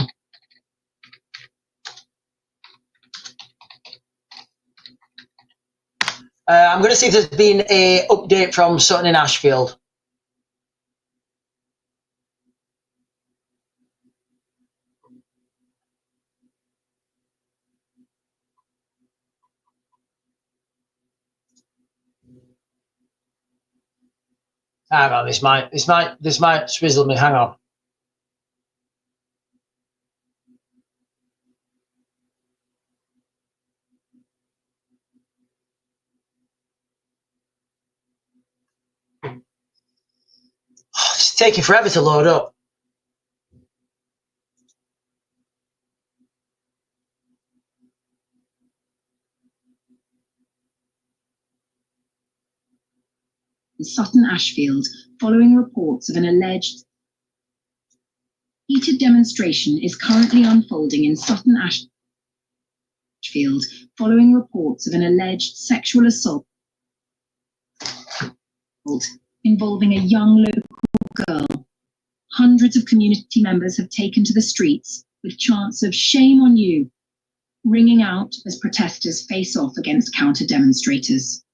Speaker 1: I'm going to see if there's been an update from Sutton in Ashfield. Hang on, this might swizzle me. Hang on. It's taking forever to load up.
Speaker 3: Sutton Ashfield, following reports of an alleged heated demonstration is currently unfolding in Sutton Ashfield, following reports of an alleged sexual assault involving a young local girl. Hundreds of community members have taken to the streets with chants of "Shame on you" ringing out as protesters face off against counter-demonstrators.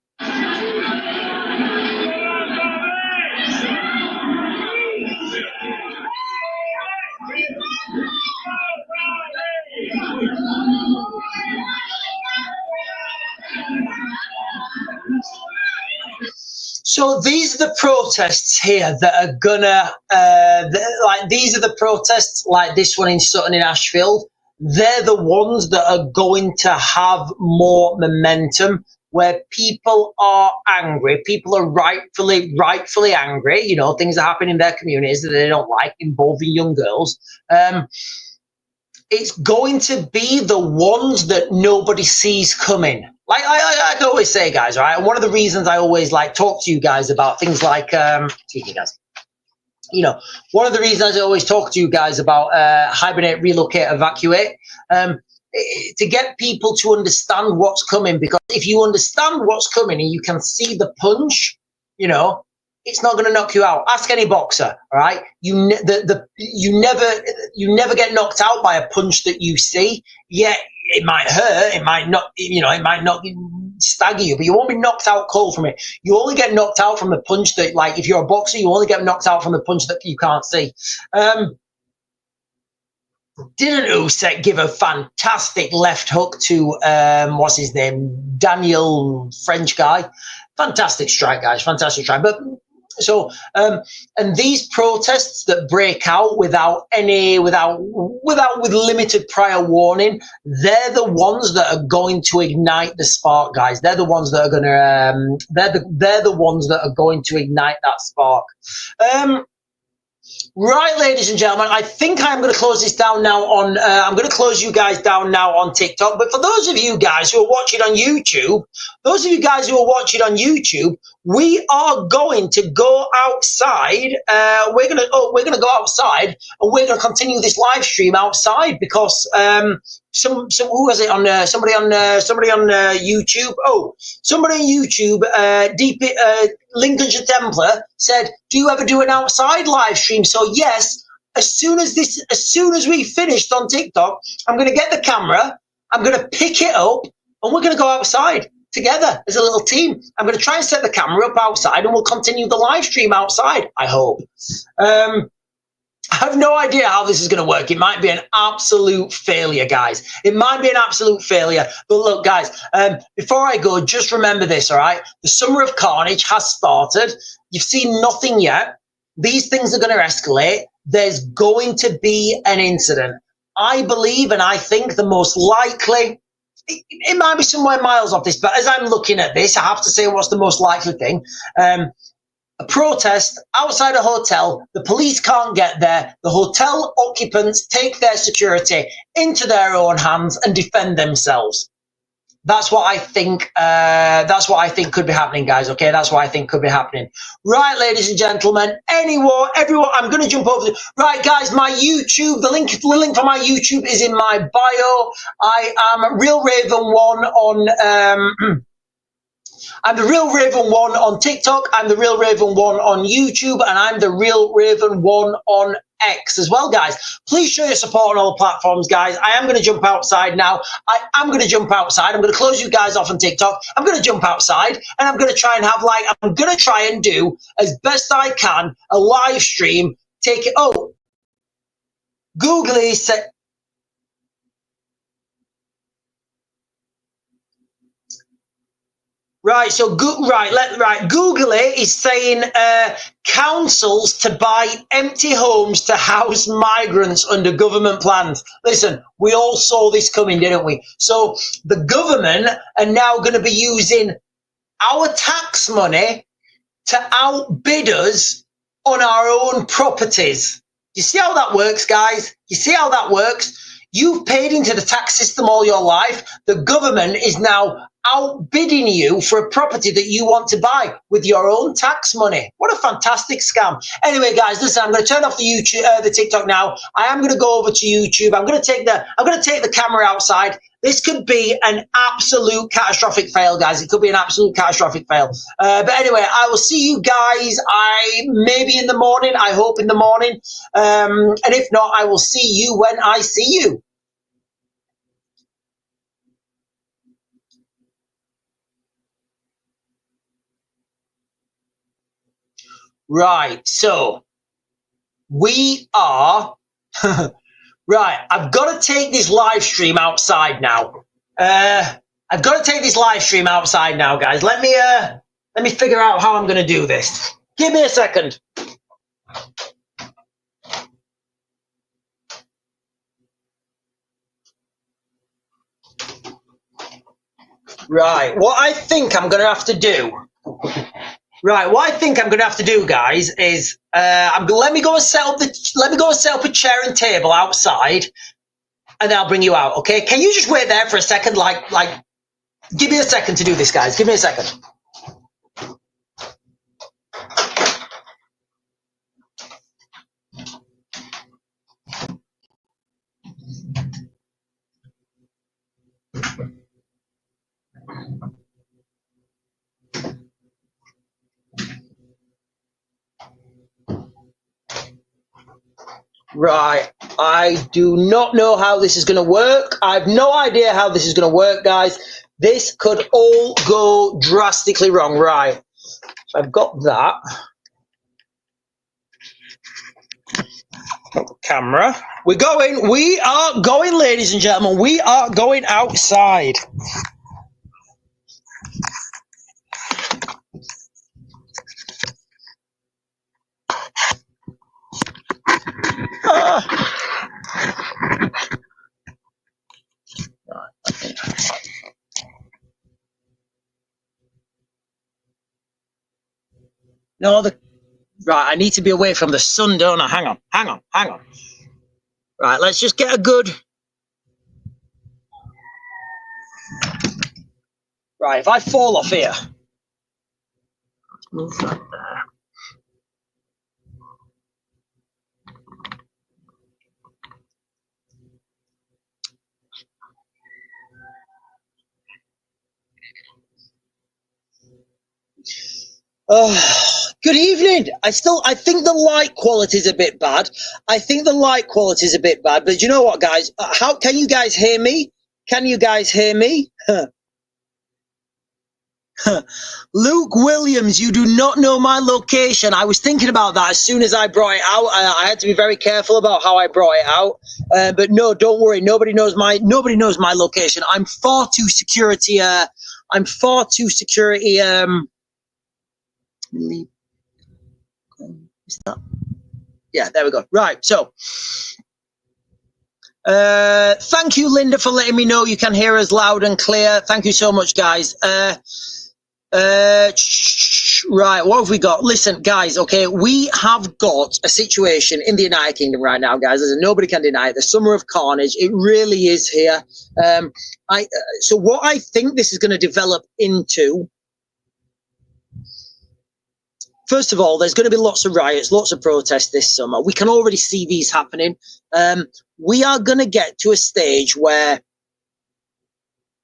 Speaker 1: So these are the protests here that are gonna, these are the protests like this one in Sutton in Ashfield. They're the ones that are going to have more momentum, where people are angry. People are rightfully angry. You know, things are happening in their communities that they don't like, involving young girls. It's going to be the ones that nobody sees coming. Like I can always say, guys, right? And one of the reasons I always talk to you guys about things like, excuse me, guys. You know, one of the reasons I always talk to you guys about hibernate, relocate, evacuate, to get people to understand what's coming. Because if you understand what's coming and you can see the punch, you know, it's not going to knock you out. Ask any boxer, all right? You never get knocked out by a punch that you see. Yet it might hurt. It might not. You know, it might not stagger you, but you won't be knocked out cold from it. You only get knocked out from the punch that, like, if you're a boxer, you only get knocked out from the punch that you can't see. Didn't Usyk give a fantastic left hook to, what's his name? Daniel, French guy. Fantastic strike, guys. Fantastic strike. But so, and these protests that break out with limited prior warning, they're the ones that are going to ignite the spark, guys. They're the ones that are going to, they're the ones that are going to ignite that spark. Right, ladies and gentlemen, I think I'm going to close this down now on, I'm going to close you guys down now on TikTok. But for those of you guys who are watching on YouTube, we are going to go outside. We're going to go outside and we're going to continue this live stream outside because, who was it on, somebody on YouTube? Oh, somebody on YouTube, Lincolnshire Templar said, do you ever do an outside live stream? So yes, as soon as we finished on TikTok, I'm going to get the camera, I'm going to pick it up, and we're going to go outside together as a little team. I'm going to try and set the camera up outside, and we'll continue the live stream outside, I hope. I have no idea how this is going to work. It might be an absolute failure, guys. It might be an absolute failure. But look, guys, before I go, just remember this, all right? The Summer of Carnage has started. You've seen nothing yet. These things are going to escalate. There's going to be an incident. I believe and I think the most likely, it might be somewhere miles off this, but as I'm looking at this, I have to say what's the most likely thing. A protest outside a hotel, the police can't get there, the hotel occupants take their security into their own hands and defend themselves. That's what I think, could be happening, guys, okay? That's what I think could be happening. Right, ladies and gentlemen, everyone, I'm going to jump over. Right, guys, my YouTube, the link for my YouTube is in my bio. I am Real Raven 1 on, I'm the Real Raven 1 on TikTok, I'm the Real Raven 1 on YouTube, and I'm the Real Raven 1 on X as well, guys. Please show your support on all platforms, guys. I am going to jump outside now. I'm going to jump outside. I'm going to close you guys off on TikTok. I'm going to jump outside, and I'm going to try and have, like, I'm going to try and do, as best I can, a live stream. Take it, oh, Googly said, right, so Google it is saying councils to buy empty homes to house migrants under government plans. Listen, we all saw this coming, didn't we? So the government are now going to be using our tax money to outbid us on our own properties. You see how that works, guys? You see how that works? You've paid into the tax system all your life. The government is now outbidding you for a property that you want to buy with your own tax money. What a fantastic scam. Anyway, guys, listen, I'm going to turn off the YouTube, the TikTok now. I am going to go over to YouTube. I'm going to take the camera outside. This could be an absolute catastrophic fail, guys. It could be an absolute catastrophic fail. But anyway, I will see you guys. Maybe in the morning. I hope in the morning. And if not, I will see you when I see you. Right, so we are right. I've got to take this live stream outside now. Guys. Let me figure out how I'm going to do this. Give me a second. Right, what I think I'm going to have to do. Right, what I think I'm going to have to do, guys, is let me go and set up a chair and table outside, and then I'll bring you out. Okay? Can you just wait there for a second? Like, give me a second to do this, guys. Give me a second. Right, I do not know how this is going to work. I have no idea how this is going to work, guys. This could all go drastically wrong. Right. I've got that. Camera. We are going, ladies and gentlemen. We are going outside. No, right, I need to be away from the sun, don't I? Hang on. Right, let's just get a good... Right, if I fall off here... Let's move that there. Good evening. I think the light quality is a bit bad. But you know what, guys? How can you guys hear me? Luke Williams, you do not know my location. I was thinking about that as soon as I brought it out. I had to be very careful about how I brought it out. But no, don't worry. Nobody knows my location. I'm far too security. Yeah, there we go. Right, so thank you, Linda, for letting me know you can hear us loud and clear. Thank you so much, guys. Right, what have we got? Listen, guys, okay, we have got a situation in the United Kingdom right now, guys. Nobody can deny it. The summer of carnage, it really is here. So what I think this is going to develop into... First of all, there's going to be lots of riots, lots of protests this summer. We can already see these happening. We are going to get to a stage where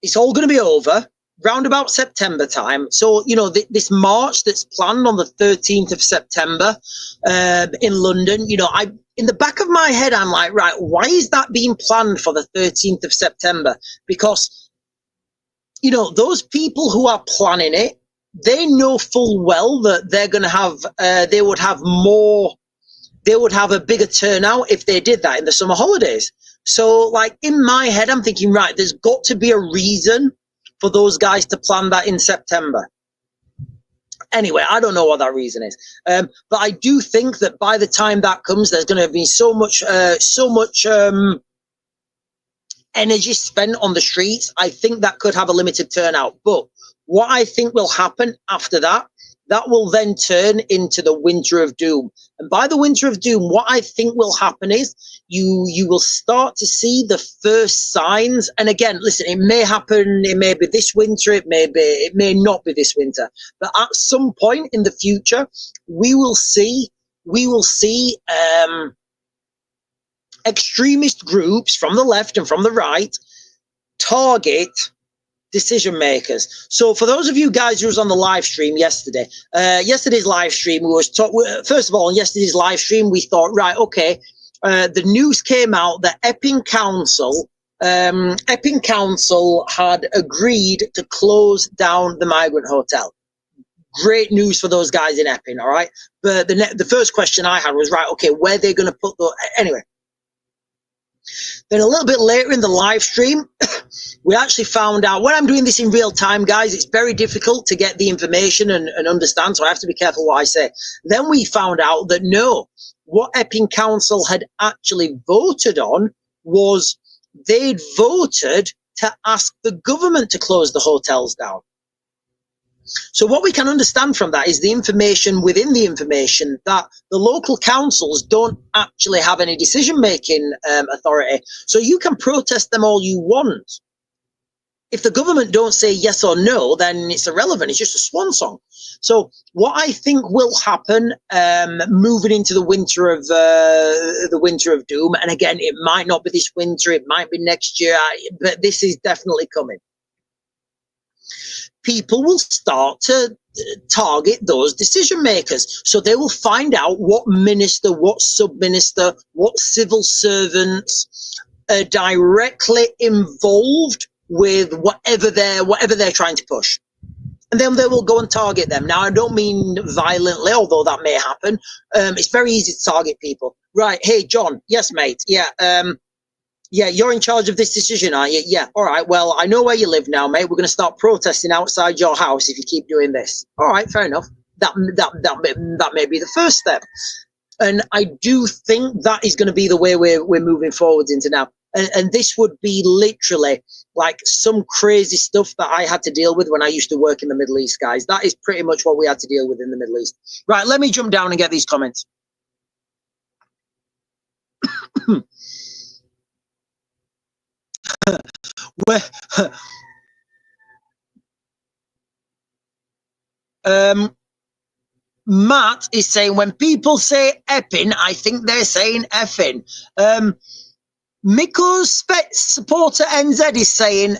Speaker 1: it's all going to be over, round about September time. So, you know, this march that's planned on the 13th of September in London, you know, in the back of my head, I'm like, right, why is that being planned for the 13th of September? Because, you know, those people who are planning it, they know full well that they're going to have, they would have a bigger turnout if they did that in the summer holidays. So, like, in my head, I'm thinking, right, there's got to be a reason for those guys to plan that in September. Anyway, I don't know what that reason is. But I do think that by the time that comes, there's going to be so much energy spent on the streets. I think that could have a limited turnout. But what I think will happen after that, that will then turn into the winter of doom. And by the winter of doom, what I think will happen is you will start to see the first signs. And again, listen, it may happen, it may be this winter, it may not be this winter. But at some point in the future, we will see extremist groups from the left and from the right target decision makers. So for those of you guys who was on the live stream yesterday, yesterday's live stream, first of all, on yesterday's live stream, we thought, right, okay, the news came out that Epping Council had agreed to close down the migrant hotel. Great news for those guys in Epping, all right? But the first question I had was, right, okay, where are they going to put the... Anyway. Then a little bit later in the live stream, we actually found out, when I'm doing this in real time, guys, it's very difficult to get the information and understand, so I have to be careful what I say. Then we found out that no, what Epping Council had actually voted on was they'd voted to ask the government to close the hotels down. So what we can understand from that is the information within the information that the local councils don't actually have any decision-making authority. So you can protest them all you want. If the government don't say yes or no, then it's irrelevant. It's just a swan song. So what I think will happen moving into the winter of doom, and again, it might not be this winter, it might be next year, but this is definitely coming. People will start to target those decision makers. So they will find out what minister, what sub-minister, what civil servants are directly involved with whatever they're trying to push. And then they will go and target them. Now, I don't mean violently, although that may happen. It's very easy to target people. Right. Hey, John. Yes, mate. Yeah. Yeah, you're in charge of this decision, are you? Yeah. All right. Well, I know where you live now, mate. We're going to start protesting outside your house if you keep doing this. All right. Fair enough. That may be the first step. And I do think that is going to be the way we're moving forwards into now. And this would be literally like some crazy stuff that I had to deal with when I used to work in the Middle East, guys. That is pretty much what we had to deal with in the Middle East. Right, let me jump down and get these comments. Matt is saying, when people say epping, I think they're saying effing. Miko's supporter NZ is saying,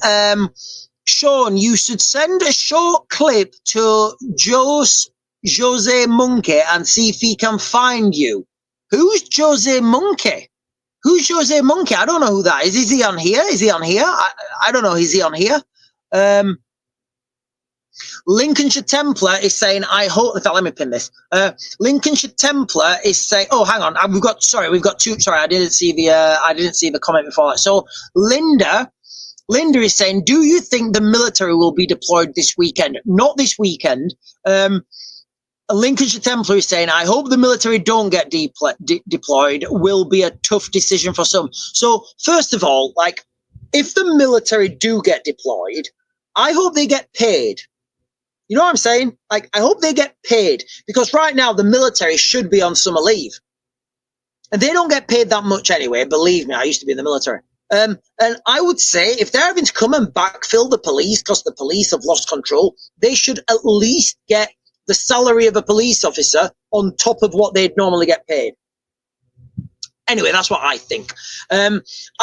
Speaker 1: Sean, you should send a short clip to Jose Monkey and see if he can find you. Who's Jose Monkey? Who's Jose Monkey? I don't know who that is. Is he on here? Is he on here? I don't know. Is he on here? Lincolnshire Templar is saying, I hope, in fact, let me pin this. Lincolnshire Templar is saying, oh, hang on. We've got two. Sorry, I didn't see the comment before that. So Linda is saying, do you think the military will be deployed this weekend? Not this weekend. Lincolnshire Templar is saying, I hope the military don't get deployed. Will be a tough decision for some. So first of all, like, if the military do get deployed, I hope they get paid. You know what I'm saying? Like, I hope they get paid, because right now the military should be on summer leave. And they don't get paid that much anyway. Believe me, I used to be in the military. And I would say if they're having to come and backfill the police because the police have lost control, they should at least get the salary of a police officer on top of what they'd normally get paid. Anyway, that's what I think. I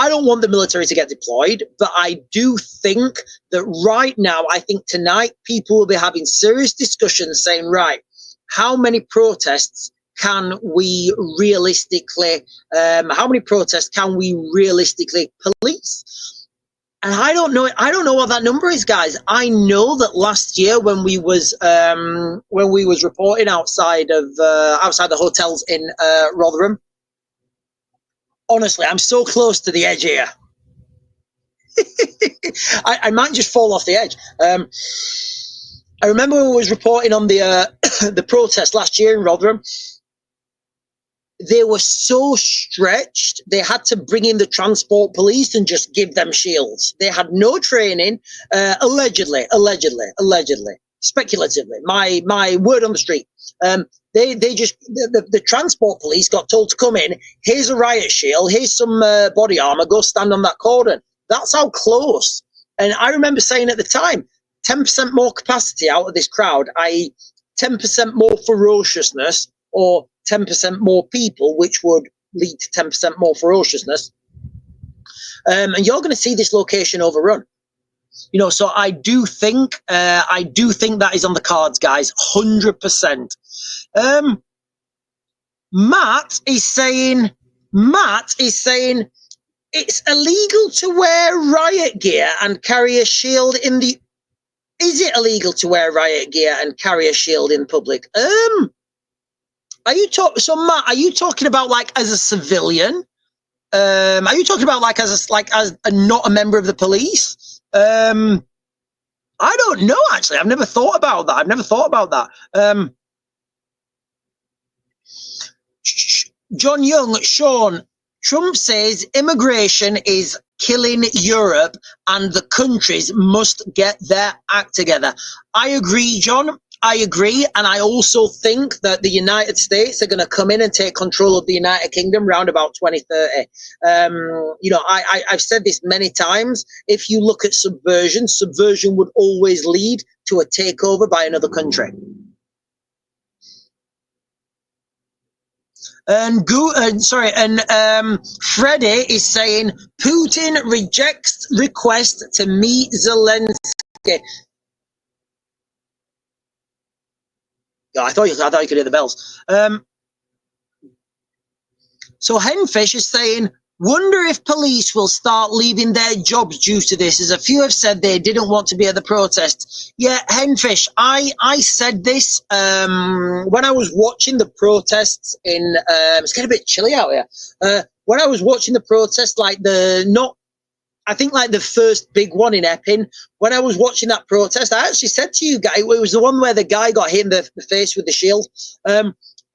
Speaker 1: don't want the military to get deployed, but I do think that right now, I think tonight people will be having serious discussions saying, right, how many protests can we realistically, police? And I don't know what that number is, guys. I know that last year when we was reporting outside the hotels in Rotherham, honestly, I'm so close to the edge here. I might just fall off the edge. I remember when we was reporting on the the protest last year in Rotherham. They were so stretched, they had to bring in the transport police and just give them shields. They had no training, allegedly, speculatively, my word on the street. The transport police got told to come in, here's a riot shield, here's some body armor, go stand on that cordon. That's how close. And I remember saying at the time, 10% more capacity out of this crowd, i.e. 10% more ferociousness, or 10% more people, which would lead to 10% more ferociousness. And you're going to see this location overrun. You know, so I do think that is on the cards, guys, 100%. Matt is saying it's illegal to wear riot gear and carry a shield in the. Is it illegal to wear riot gear and carry a shield in public? Are you Matt, are you talking about like as a civilian? Are you talking about like as not a member of the police? I don't know, actually. I've never thought about that. John Young, Sean, Trump says immigration is killing Europe and the countries must get their act together. I agree, John. I agree, and I also think that the United States are going to come in and take control of the United Kingdom round about 2030. You know, I've said this many times. If you look at subversion would always lead to a takeover by another country. And Freddie is saying Putin rejects request to meet Zelensky. I thought you could hear the bells. So Henfish is saying Wonder if police will start leaving their jobs due to this, as a few have said they didn't want to be at the protests. Yeah, Henfish, I said this when I was watching the protests in, it's getting a bit chilly out here. When I was watching the protests, like I think like the first big one in Epping, when I was watching that protest, I actually said to you guys, it was the one where the guy got hit in the face with the shield.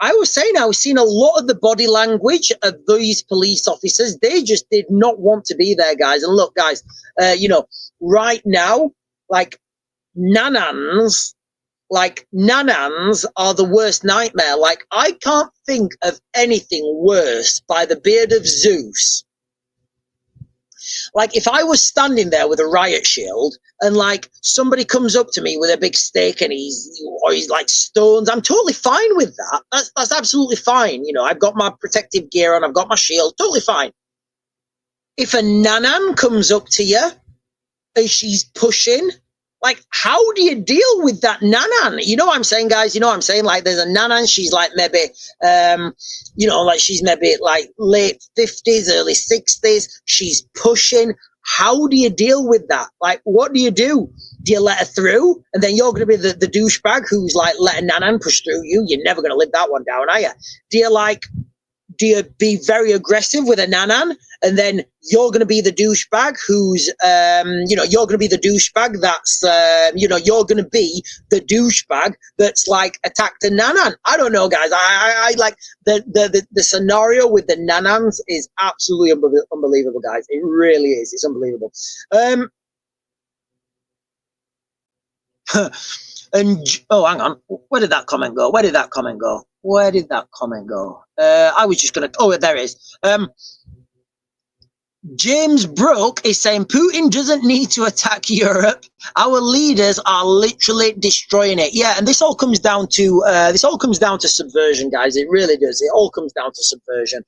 Speaker 1: I was saying I was seeing a lot of the body language of these police officers. They just did not want to be there, guys. And look, guys, you know, right now, like nanans are the worst nightmare. Like, I can't think of anything worse by the beard of Zeus. Like, if I was standing there with a riot shield and like somebody comes up to me with a big stick and he's like stones, I'm totally fine with that. That's absolutely fine. You know, I've got my protective gear on, I've got my shield, totally fine. If a nanan comes up to you and she's pushing, like, how do you deal with that nanan? You know what I'm saying, guys? You know what I'm saying? Like, there's a nanan, she's like maybe, you know, like she's maybe like late 50s, early 60s. She's pushing. How do you deal with that? Like, what do you do? Do you let her through? And then you're going to be the douchebag who's like letting nanan push through you. You're never going to live that one down, are you? Do you be very aggressive with a nanan, and then you're going to be the douchebag who's, you know, you're going to be the douchebag that's, you know, you're going to be the douchebag that's like attacked a nanan. I don't know, guys. I like the scenario with the nanans is absolutely unbelievable, guys. It really is. It's unbelievable. And oh, hang on. Where did that comment go? Where did that comment go? I was just gonna. Oh, there it is. James Brooke is saying Putin doesn't need to attack Europe. Our leaders are literally destroying it. Yeah, and this all comes down to subversion, guys. It really does. It all comes down to subversion.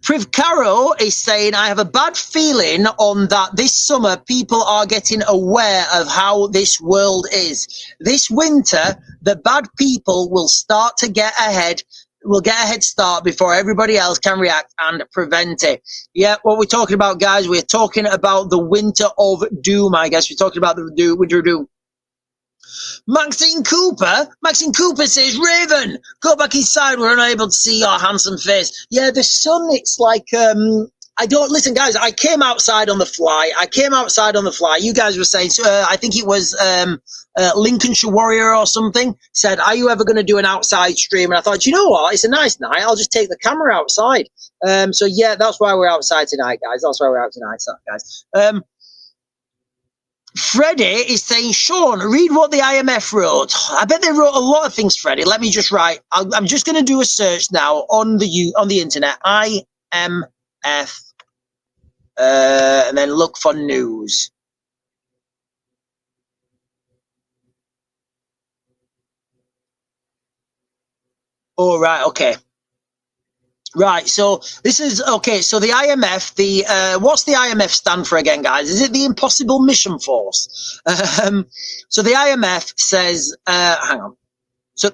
Speaker 1: Privcaro is saying, I have a bad feeling on that this summer people are getting aware of how this world is. This winter, the bad people will start to get ahead, will get a head start before everybody else can react and prevent it. Yeah, what we're talking about, guys, we're talking about the winter of doom, I guess. We're talking about the winter of doom. Maxine Cooper says, Raven, go back inside. We're unable to see your handsome face. Yeah, the sun, it's like, I don't, listen, guys, I came outside on the fly. You guys were saying, I think it was Lincolnshire Warrior or something, said, are you ever going to do an outside stream? And I thought, you know what? It's a nice night. I'll just take the camera outside. So, yeah, that's why we're outside tonight, guys. Freddie is saying, Sean, read what the IMF wrote. I bet they wrote a lot of things, Freddie. Let me just write. I'm just going to do a search now on the internet. IMF, and then look for news. Oh, right, okay. Right, so this is, okay, so the IMF, what's the IMF stand for again, guys? Is it the Impossible Mission Force? So the IMF says, hang on. So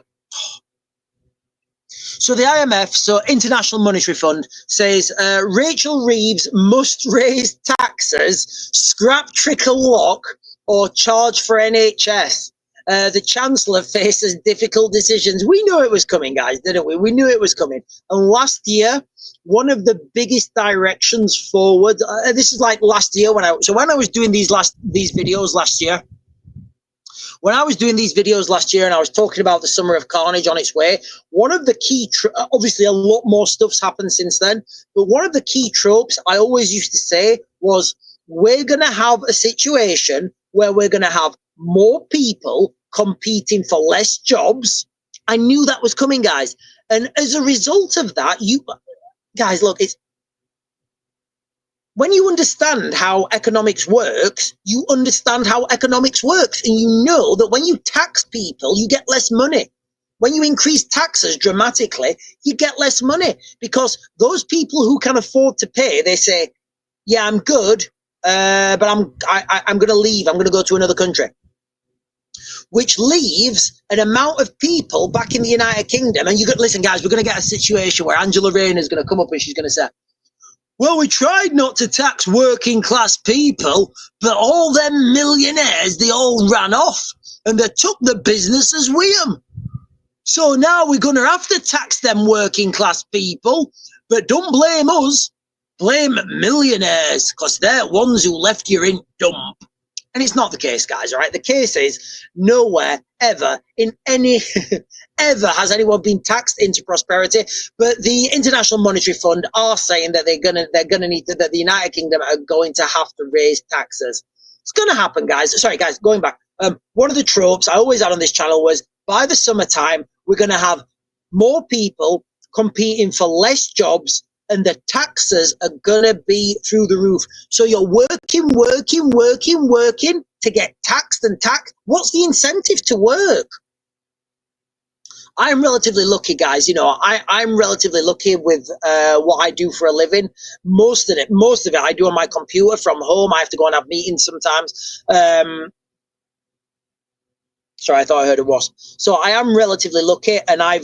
Speaker 1: the IMF, so International Monetary Fund, says Rachel Reeves must raise taxes, scrap trickle lock, or charge for NHS. The Chancellor faces difficult decisions. We knew it was coming, guys, didn't we? We knew it was coming. And last year, one of the biggest directions forward, this is like last year when I was doing these videos last year, and I was talking about the summer of carnage on its way, one of the key, obviously a lot more stuff's happened since then, but one of the key tropes I always used to say was, we're going to have a situation where we're going to have more people competing for less jobs. I knew that was coming, guys. And as a result of that, guys, look, it's when you understand how economics works, you understand how economics works. And you know that when you tax people, you get less money. When you increase taxes dramatically, you get less money, because those people who can afford to pay, they say, yeah, I'm good, but I'm going to leave. I'm going to go to another country. which leaves an amount of people back in the United Kingdom. And you got, listen, guys, we're going to get a situation where Angela Rayner is going to come up and she's going to say, well, we tried not to tax working class people, but all them millionaires, they all ran off and they took the businesses with them. So now we're going to have to tax them working class people, but don't blame us, blame millionaires, because they're ones who left you in dump. And it's not the case, guys, all right? The case is nowhere ever in any ever has anyone been taxed into prosperity, but the International Monetary Fund are saying that they're gonna need to, that the United Kingdom are going to have to raise taxes. It's gonna happen, guys. Sorry, guys, going back. One of the tropes I always had on this channel was by the summertime, we're gonna have more people competing for less jobs and the taxes are gonna be through the roof. So you're working to get taxed and taxed. What's the incentive to work? I'm relatively lucky, guys. You know, I'm relatively lucky with what I do for a living. Most of it I do on my computer from home. I have to go and have meetings sometimes. Sorry, I thought I heard a wasp. So I am relatively lucky, and I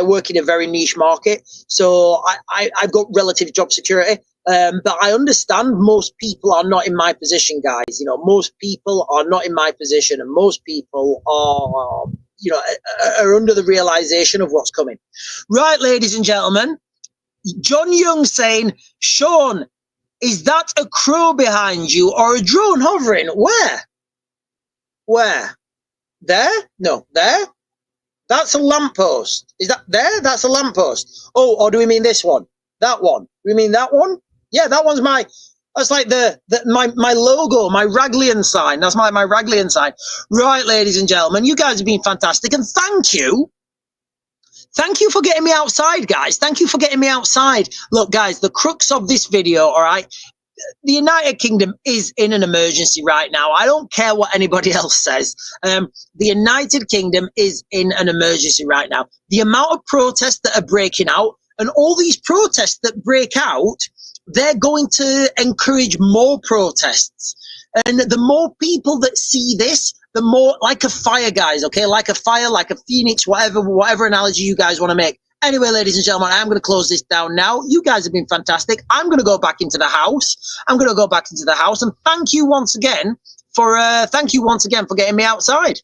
Speaker 1: work in a very niche market. So I've got relative job security. But I understand most people are not in my position, guys. You know, most people are not in my position, and most people are, you know, are under the realization of what's coming. Right, ladies and gentlemen, John Young saying, Sean, is that a crow behind you or a drone hovering? Where? Where? There? No, there? That's a lamppost. Is that there? That's a lamppost. Oh, or do we mean this one? That one? Do we mean that one? Yeah, that one's my, that's like my logo, my Raglian sign. That's my Raglian sign. Right, ladies and gentlemen, you guys have been fantastic, and thank you. Thank you for getting me outside, guys. Thank you for getting me outside. Look, guys, the crux of this video, all right, the United Kingdom is in an emergency right now. I don't care what anybody else says. The United Kingdom is in an emergency right now. The amount of protests that are breaking out, and all these protests that break out, they're going to encourage more protests. And the more people that see this, the more, like a fire, guys, okay? Like a fire, like a phoenix, whatever analogy you guys want to make. Anyway, ladies and gentlemen, I'm going to close this down now. You guys have been fantastic. I'm going to go back into the house. And thank you once again for getting me outside.